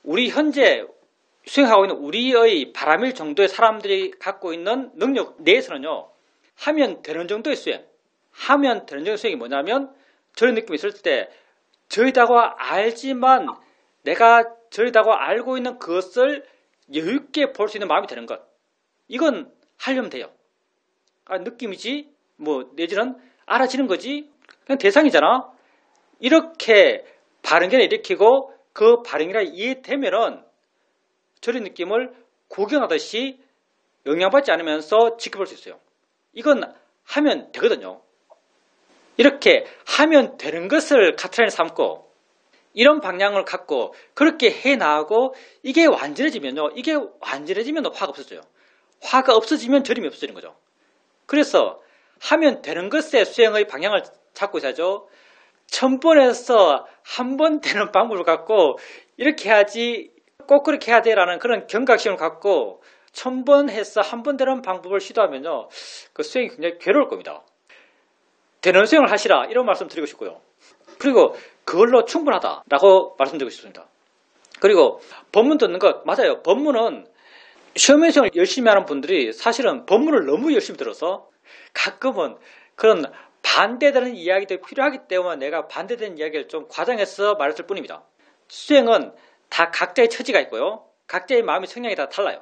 우리 현재 수행하고 있는 우리의 바람일 정도의 사람들이 갖고 있는 능력 내에서는요, 하면 되는 정도의 수행, 하면 되는 정도의 수행이 뭐냐면, 저런 느낌이 있을 때 저리다고 알지만 내가 저리다고 알고 있는 그것을 여유있게 볼 수 있는 마음이 되는 것, 이건 하려면 돼요. 아, 느낌이지, 뭐 내지는 알아지는 거지, 그냥 대상이잖아. 이렇게 바른견을 일으키고 그 바른견이 이해되면은 저런 느낌을 구경하듯이 영향받지 않으면서 지켜볼 수 있어요. 이건 하면 되거든요. 이렇게 하면 되는 것을 카트라인에 삼고 이런 방향을 갖고 그렇게 해나가고, 이게 완전해지면요, 화가 없어져요. 화가 없어지면 저림이 없어지는 거죠. 그래서 하면 되는 것의 수행의 방향을 잡고 있어야죠. 1000번에서 한 번 되는 방법을 갖고 이렇게 해야지, 꼭 그렇게 해야 돼라는 그런 경각심을 갖고 1000번 해서 한 번 되는 방법을 시도하면요, 그 수행이 굉장히 괴로울 겁니다. 되는 수행을 하시라, 이런 말씀 드리고 싶고요. 그리고 그걸로 충분하다라고 말씀드리고 싶습니다. 그리고 법문 듣는 것, 맞아요. 법문은 시험의 수행을 열심히 하는 분들이 사실은 법문을 너무 열심히 들어서 가끔은 그런 반대되는 이야기도 필요하기 때문에 내가 반대되는 이야기를 좀 과장해서 말했을 뿐입니다. 수행은 다 각자의 처지가 있고요, 각자의 마음의 성향이 다 달라요.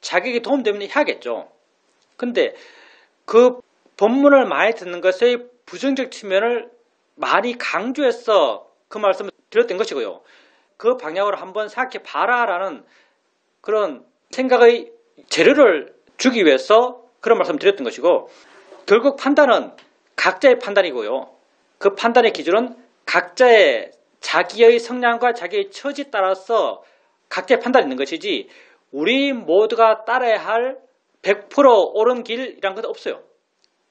자기에게 도움되면 해야겠죠. 근데 그 법문을 많이 듣는 것의 부정적 측면을 많이 강조해서 그 말씀을 드렸던 것이고요. 그 방향으로 한번 생각해 봐라라는 그런 생각의 재료를 주기 위해서 그런 말씀을 드렸던 것이고, 결국 판단은 각자의 판단이고요. 그 판단의 기준은 각자의 자기의 성향과 자기의 처지에 따라서 각자의 판단이 있는 것이지, 우리 모두가 따라야 할 100% 옳은 길이란 건 없어요.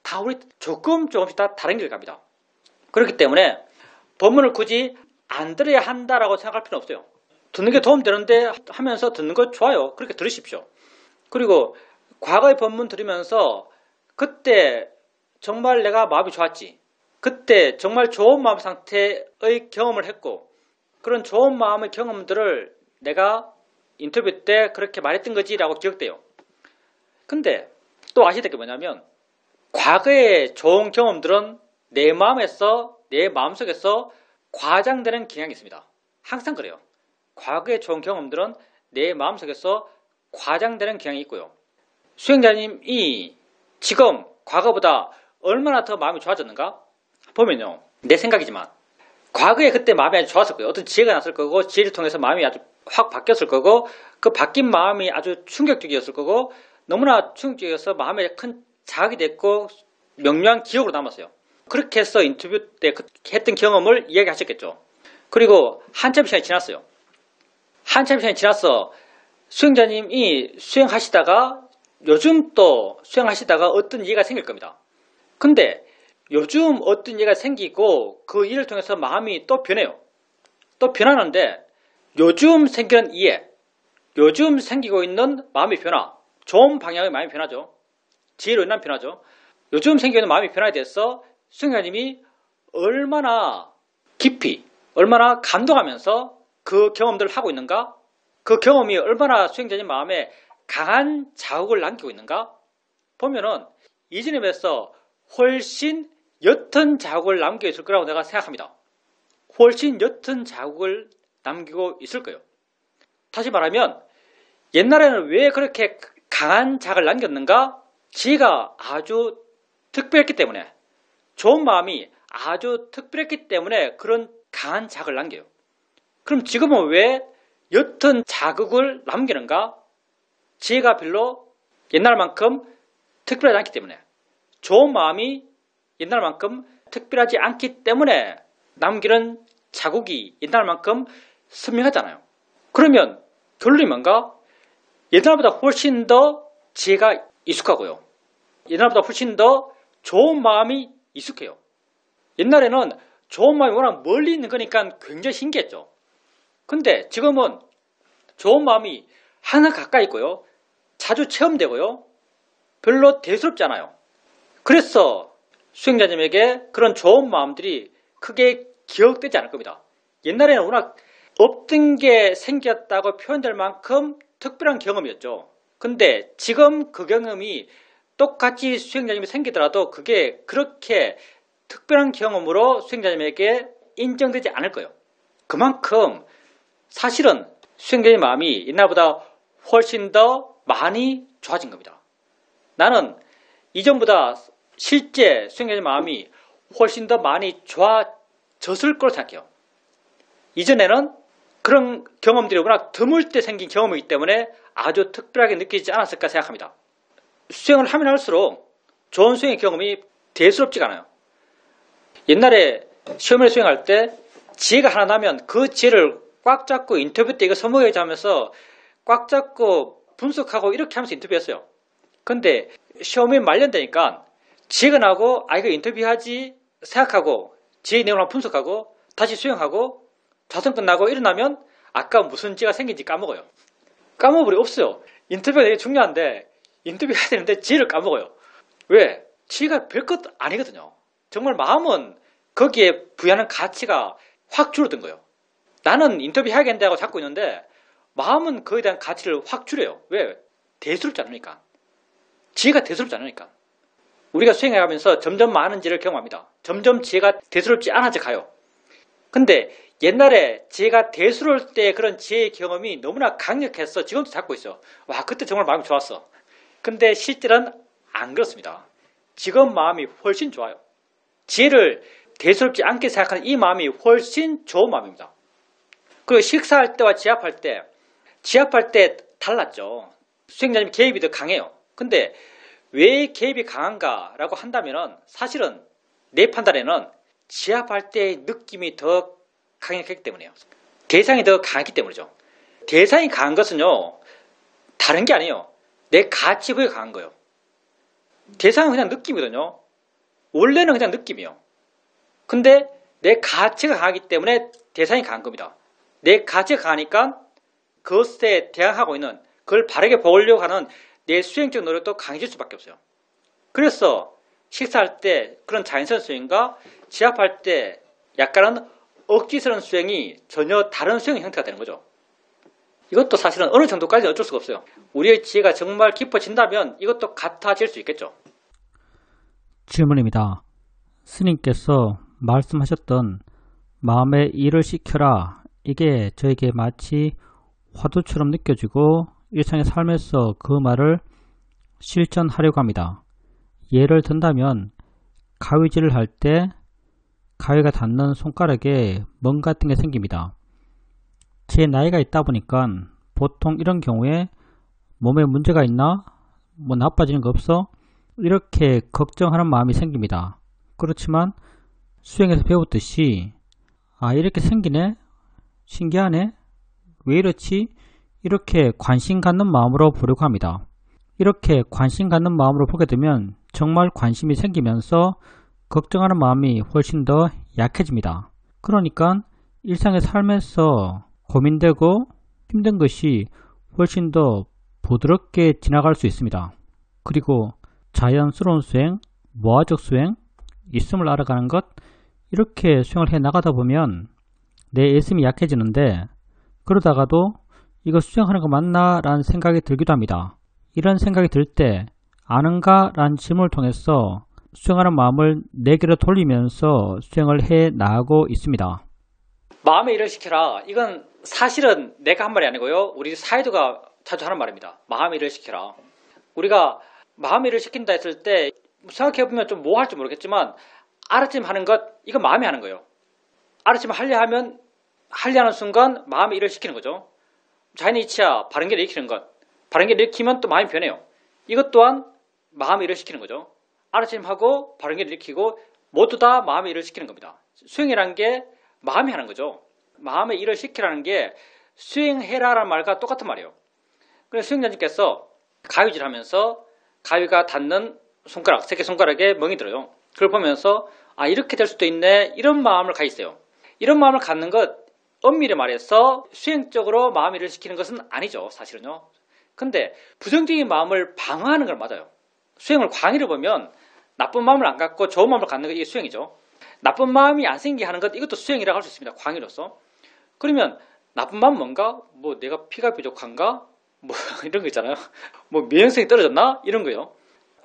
다 우리 조금씩 다 다른 길을 갑니다. 그렇기 때문에 법문을 굳이 안 들어야 한다라고 생각할 필요는 없어요. 듣는 게 도움되는데 하면서 듣는 거 좋아요. 그렇게 들으십시오. 그리고 과거의 법문 들으면서 그때 정말 내가 마음이 좋았지, 그때 정말 좋은 마음 상태의 경험을 했고, 그런 좋은 마음의 경험들을 내가 인터뷰 때 그렇게 말했던 거지라고 기억돼요. 근데 또 아셔야 될 게 뭐냐면, 과거의 좋은 경험들은 내 마음에서, 내 마음속에서 과장되는 경향이 있습니다. 항상 그래요. 과거의 좋은 경험들은 내 마음속에서 과장되는 경향이 있고요. 수행자님이 지금 과거보다 얼마나 더 마음이 좋아졌는가 보면요, 내 생각이지만 과거에 그때 마음이 아주 좋았을 거예요. 어떤 지혜가 났을 거고, 지혜를 통해서 마음이 아주 확 바뀌었을 거고, 그 바뀐 마음이 아주 충격적이었을 거고, 너무나 충격적이어서 마음에 큰 자극이 됐고 명료한 기억으로 남았어요. 그렇게 해서 인터뷰 때 했던 경험을 이야기하셨겠죠. 그리고 한참 시간이 지났어요. 한참 시간이 지나서 수행자님이 수행하시다가 요즘 또 수행하시다가 어떤 이해가 생길 겁니다. 근데 요즘 어떤 이해가 생기고 그 일을 통해서 마음이 또 변해요. 또 변하는데 요즘 생기는 이해, 요즘 생기고 있는 마음의 변화, 좋은 방향의 마음의 변화죠. 지혜로 인한 변화죠. 요즘 생기고 있는 마음의 변화에 대해서 수행자님이 얼마나 깊이, 얼마나 감동하면서 그 경험들을 하고 있는가, 그 경험이 얼마나 수행자님 마음에 강한 자극을 남기고 있는가 보면은 이전에 비해서 훨씬 옅은 자국을 남기고 있을 거라고 내가 생각합니다. 훨씬 옅은 자국을 남기고 있을 거예요. 다시 말하면 옛날에는 왜 그렇게 강한 자극을 남겼는가? 지혜가 아주 특별했기 때문에, 좋은 마음이 아주 특별했기 때문에 그런 강한 자극을 남겨요. 그럼 지금은 왜 옅은 자극을 남기는가? 지혜가 별로 옛날만큼 특별하지 않기 때문에, 좋은 마음이 옛날만큼 특별하지 않기 때문에 남기는 자국이 옛날만큼 선명하잖아요. 그러면 결론이 뭔가? 옛날보다 훨씬 더 지혜가 익숙하고요. 옛날보다 훨씬 더 좋은 마음이 익숙해요. 옛날에는 좋은 마음이 워낙 멀리 있는 거니까 굉장히 신기했죠. 근데 지금은 좋은 마음이 항상 가까이 있고요. 자주 체험되고요. 별로 대수롭지 않아요. 그래서 수행자님에게 그런 좋은 마음들이 크게 기억되지 않을 겁니다. 옛날에는 워낙 없던 게 생겼다고 표현될 만큼 특별한 경험이었죠. 근데 지금 그 경험이 똑같이 수행자님이 생기더라도 그게 그렇게 특별한 경험으로 수행자님에게 인정되지 않을 거예요. 그만큼 사실은 수행자의 마음이 옛날보다 훨씬 더 많이 좋아진 겁니다. 나는 이전보다 실제 수행자의 마음이 훨씬 더 많이 좋아졌을 거로 생각해요. 이전에는 그런 경험들이 워낙 드물 때 생긴 경험이기 때문에 아주 특별하게 느끼지 않았을까 생각합니다. 수행을 하면 할수록 좋은 수행의 경험이 대수롭지가 않아요. 옛날에 시험을 수행할 때 지혜가 하나 나면 그 지혜를 꽉 잡고 인터뷰 때 이거 서먹여야지 하면서 꽉 잡고 분석하고 이렇게 하면서 인터뷰했어요. 근데 시험이 말년되니까 지혜가 나고 이거 인터뷰하지 생각하고 지혜 내용을 분석하고 다시 수행하고 자성 끝나고 일어나면 아까 무슨 지혜가 생긴지 까먹어요. 까먹어버리 없어요. 인터뷰가 되게 중요한데 인터뷰 해야 되는데 지혜를 까먹어요. 왜? 지혜가 별것 아니거든요. 정말 마음은 거기에 부여하는 가치가 확 줄어든 거예요. 나는 인터뷰 해야겠는데 하고 잡고 있는데 마음은 그에 대한 가치를 확 줄여요. 왜? 대수롭지 않으니까. 지혜가 대수롭지 않으니까. 우리가 수행해가면서 점점 많은 지혜를 경험합니다. 점점 지혜가 대수롭지 않아져 가요. 근데 옛날에 지혜가 대수로울 때 그런 지혜의 경험이 너무나 강력해서 지금도 잡고 있어요. 와, 그때 정말 마음이 좋았어. 근데 실제로는 안 그렇습니다. 지금 마음이 훨씬 좋아요. 지혜를 대수롭지 않게 생각하는 이 마음이 훨씬 좋은 마음입니다. 그리고 식사할 때와 지압할 때 달랐죠. 수행자님 개입이 더 강해요. 근데 왜 개입이 강한가라고 한다면 사실은 내 판단에는 지압할 때의 느낌이 더 강력했기 때문이에요. 대상이 더 강했기 때문이죠. 대상이 강한 것은요, 다른 게 아니에요. 내 가치부에 강한 거예요. 대상은 그냥 느낌이거든요. 원래는 그냥 느낌이에요. 근데 내 가치가 강하기 때문에 대상이 강한 겁니다. 내 가치가 강하니까 그것에 대항하고 있는, 그걸 바르게 보려고 하는 내 수행적 노력도 강해질 수밖에 없어요. 그래서 식사할 때 그런 자연스러운 수행과 지압할 때 약간은 억지스러운 수행이 전혀 다른 수행의 형태가 되는 거죠. 이것도 사실은 어느 정도까지는 어쩔 수가 없어요. 우리의 지혜가 정말 깊어진다면 이것도 같아질 수 있겠죠. 질문입니다. 스님께서 말씀하셨던 마음의 일을 시켜라, 이게 저에게 마치 화두처럼 느껴지고 일상의 삶에서 그 말을 실천하려고 합니다. 예를 든다면 가위질을 할 때 가위가 닿는 손가락에 멍 같은 게 생깁니다. 제 나이가 있다 보니까 보통 이런 경우에 몸에 문제가 있나? 뭐 나빠지는 거 없어? 이렇게 걱정하는 마음이 생깁니다. 그렇지만 수행에서 배웠듯이 이렇게 생기네? 신기하네? 왜 이렇지? 이렇게 관심 갖는 마음으로 보려고 합니다. 이렇게 관심 갖는 마음으로 보게 되면 정말 관심이 생기면서 걱정하는 마음이 훨씬 더 약해집니다. 그러니까 일상의 삶에서 고민되고 힘든 것이 훨씬 더 부드럽게 지나갈 수 있습니다. 그리고 자연스러운 수행, 모아적 수행, 있음을 알아가는 것, 이렇게 수행을 해 나가다 보면 내 애심이 약해지는데 그러다가도 이거 수행하는 거 맞나? 라는 생각이 들기도 합니다. 이런 생각이 들 때 아는가? 라는 질문을 통해서 수행하는 마음을 내게로 돌리면서 수행을 해 나가고 있습니다. 마음의 일을 시켜라. 이건 사실은 내가 한 말이 아니고요. 우리 사이도가 자주 하는 말입니다. 마음의 일을 시켜라. 우리가 마음의 일을 시킨다 했을 때 생각해보면 좀 뭐 할지 모르겠지만 알아침 하는 것, 이건 마음이 하는 거예요. 알아침 하려 하는 순간 마음의 일을 시키는 거죠. 자연의 이치야, 바른게를 일으키는 것. 바른게를 일으키면 또 마음이 변해요. 이것 또한 마음의 일을 시키는 거죠. 알아침하고 바른게를 일으키고 모두 다 마음의 일을 시키는 겁니다. 수행이라는 게 마음이 하는 거죠. 마음의 일을 시키라는 게 수행해라라는 말과 똑같은 말이에요. 그래서 수행자님께서 가위질 하면서 가위가 닿는 손가락, 새끼손가락에 멍이 들어요. 그걸 보면서 이렇게 될 수도 있네, 이런 마음을 가지세요. 이런 마음을 갖는 것, 엄밀히 말해서 수행적으로 마음의 일을 시키는 것은 아니죠, 사실은요. 근데 부정적인 마음을 방어하는 건 맞아요. 수행을 광의를 보면 나쁜 마음을 안 갖고 좋은 마음을 갖는 게 이게 수행이죠. 나쁜 마음이 안 생기게 하는 것, 이것도 수행이라고 할 수 있습니다. 광의로서. 그러면 나쁜 마음은 뭔가? 뭐 내가 피가 부족한가? 뭐 이런 거 있잖아요. 뭐 면역성이 떨어졌나? 이런 거요.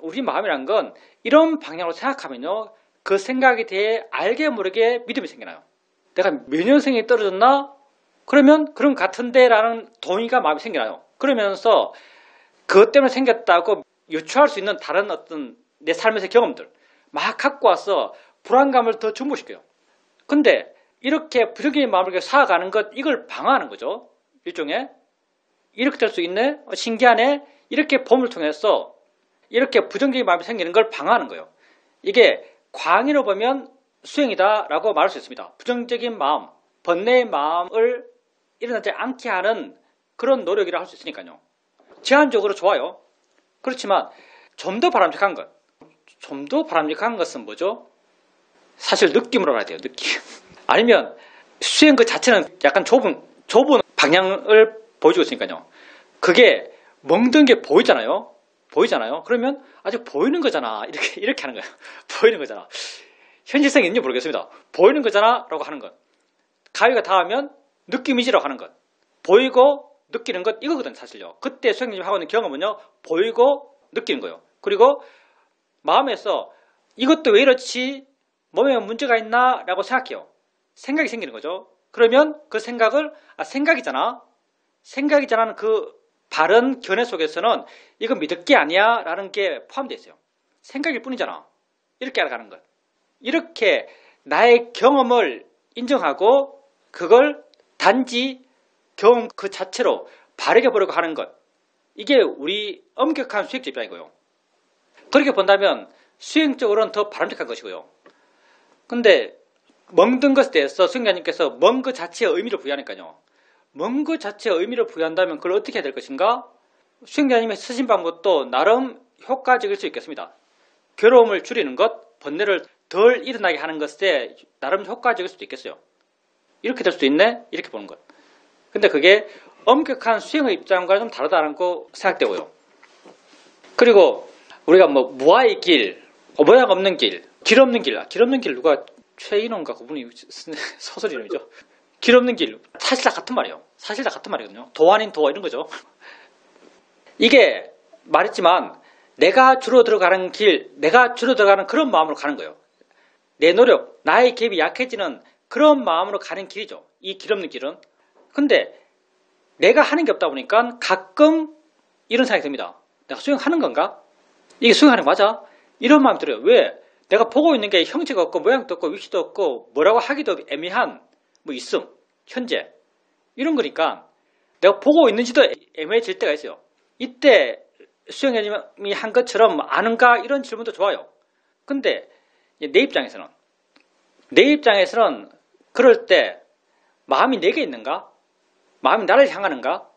우리 마음이란 건 이런 방향으로 생각하면요, 그 생각에 대해 알게 모르게 믿음이 생겨나요. 내가 면역성이 떨어졌나? 그러면 그런 것 같은데 라는 동의가 마음에 생겨나요. 그러면서 그것 때문에 생겼다고 유추할 수 있는 다른 어떤 내 삶에서의 경험들 막 갖고 와서 불안감을 더 증폭시켜요. 근데 이렇게 부정적인 마음을 살아가는 것, 이걸 방어하는 거죠. 일종의 이렇게 될 수 있네? 신기하네? 이렇게 봄을 통해서 이렇게 부정적인 마음이 생기는 걸 방어하는 거예요. 이게 광의로 보면 수행이다라고 말할 수 있습니다. 부정적인 마음, 번뇌의 마음을 일어나지 않게 하는 그런 노력이라 할 수 있으니까요. 제한적으로 좋아요. 그렇지만 좀 더 바람직한 것, 좀 더 바람직한 것은 뭐죠? 사실 느낌으로 알아야 돼요. 느낌. 아니면 수행 그 자체는 약간 좁은 방향을 보여주고 있으니까요. 그게 멍든 게 보이잖아요. 그러면 아직 보이는 거잖아. 이렇게 하는 거예요. 보이는 거잖아. 현실성이 있는지 모르겠습니다. 보이는 거잖아 라고 하는 것. 가위가 닿으면 느낌이지라고 하는 것. 보이고 느끼는 것, 이거거든 사실요. 그때 수행님이 하고 있는 경험은요, 보이고 느끼는 거예요. 그리고 마음에서 이것도 왜 이렇지? 몸에 문제가 있나? 라고 생각해요. 생각이 생기는 거죠. 그러면 그 생각을 생각이잖아는 그 바른 견해 속에서는 이건 믿을 게 아니야 라는 게 포함되어 있어요. 생각일 뿐이잖아. 이렇게 알아가는 것. 이렇게 나의 경험을 인정하고 그걸 단지 경험 그 자체로 바르게 보려고 하는 것. 이게 우리 엄격한 수행자 입장이고요. 그렇게 본다면 수행적으로는 더 바람직한 것이고요. 근데 멍든 것에 대해서 수행자님께서 먼 것 자체의 의미를 부여하니까요. 먼 것 자체의 의미를 부여한다면 그걸 어떻게 해야 될 것인가? 수행자님의 쓰신 방법도 나름 효과적일 수 있겠습니다. 괴로움을 줄이는 것, 번뇌를 덜 일어나게 하는 것에 나름 효과적일 수도 있겠어요. 이렇게 될 수도 있네? 이렇게 보는 것. 근데 그게 엄격한 수행의 입장과 좀 다르다고 생각되고요. 그리고 우리가 뭐 무아의 길, 모양 없는 길, 길 없는 길, 길 없는 길 누가 최인원가 그분이 소설 이름이죠. 길 없는 길, 사실 다 같은 말이에요. 사실 다 같은 말이거든요. 도 아닌 도 이런 거죠. 이게 말했지만 내가 주로 들어가는 길, 내가 주로 들어가는 그런 마음으로 가는 거예요. 내 노력, 나의 갭이 약해지는 그런 마음으로 가는 길이죠. 이 길 없는 길은. 근데 내가 하는 게 없다 보니까 가끔 이런 생각이 듭니다. 내가 수행하는 건가? 이게 수행하는 거 맞아? 이런 마음이 들어요. 왜? 내가 보고 있는 게 형체가 없고 모양도 없고 위치도 없고 뭐라고 하기도 애매한 뭐 있음, 현재 이런 거니까 내가 보고 있는지도 애매해질 때가 있어요. 이때 수행자님이 한 것처럼 아는가? 이런 질문도 좋아요. 근데 내 입장에서는 그럴 때 마음이 내게 있는가? 마음이 나를 향하는가?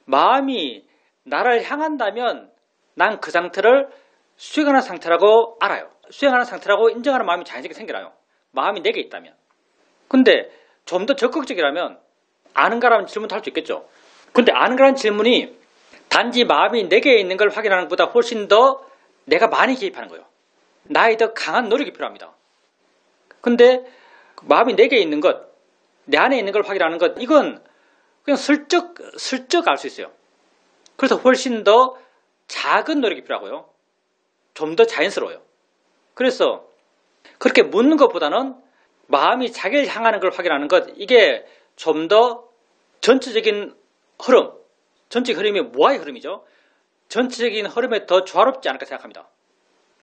마음이 나를 향한다면 난 그 상태를 수행하는 상태라고 알아요. 수행하는 상태라고 인정하는 마음이 자연스럽게 생겨나요. 마음이 내게 있다면. 근데 좀 더 적극적이라면 아는가라는 질문도 할 수 있겠죠. 근데 아는가라는 질문이 단지 마음이 내게 있는 걸 확인하는 것보다 훨씬 더 내가 많이 개입하는 거예요. 나의 더 강한 노력이 필요합니다. 근데 마음이 내게 있는 것, 내 안에 있는 걸 확인하는 것, 이건 그냥 슬쩍 알 수 있어요. 그래서 훨씬 더 작은 노력이 필요하고요. 좀 더 자연스러워요. 그래서 그렇게 묻는 것보다는 마음이 자기를 향하는 걸 확인하는 것, 이게 좀 더 전체적인 흐름, 전체 흐름이 무아의 흐름이죠. 전체적인 흐름에 더 조화롭지 않을까 생각합니다.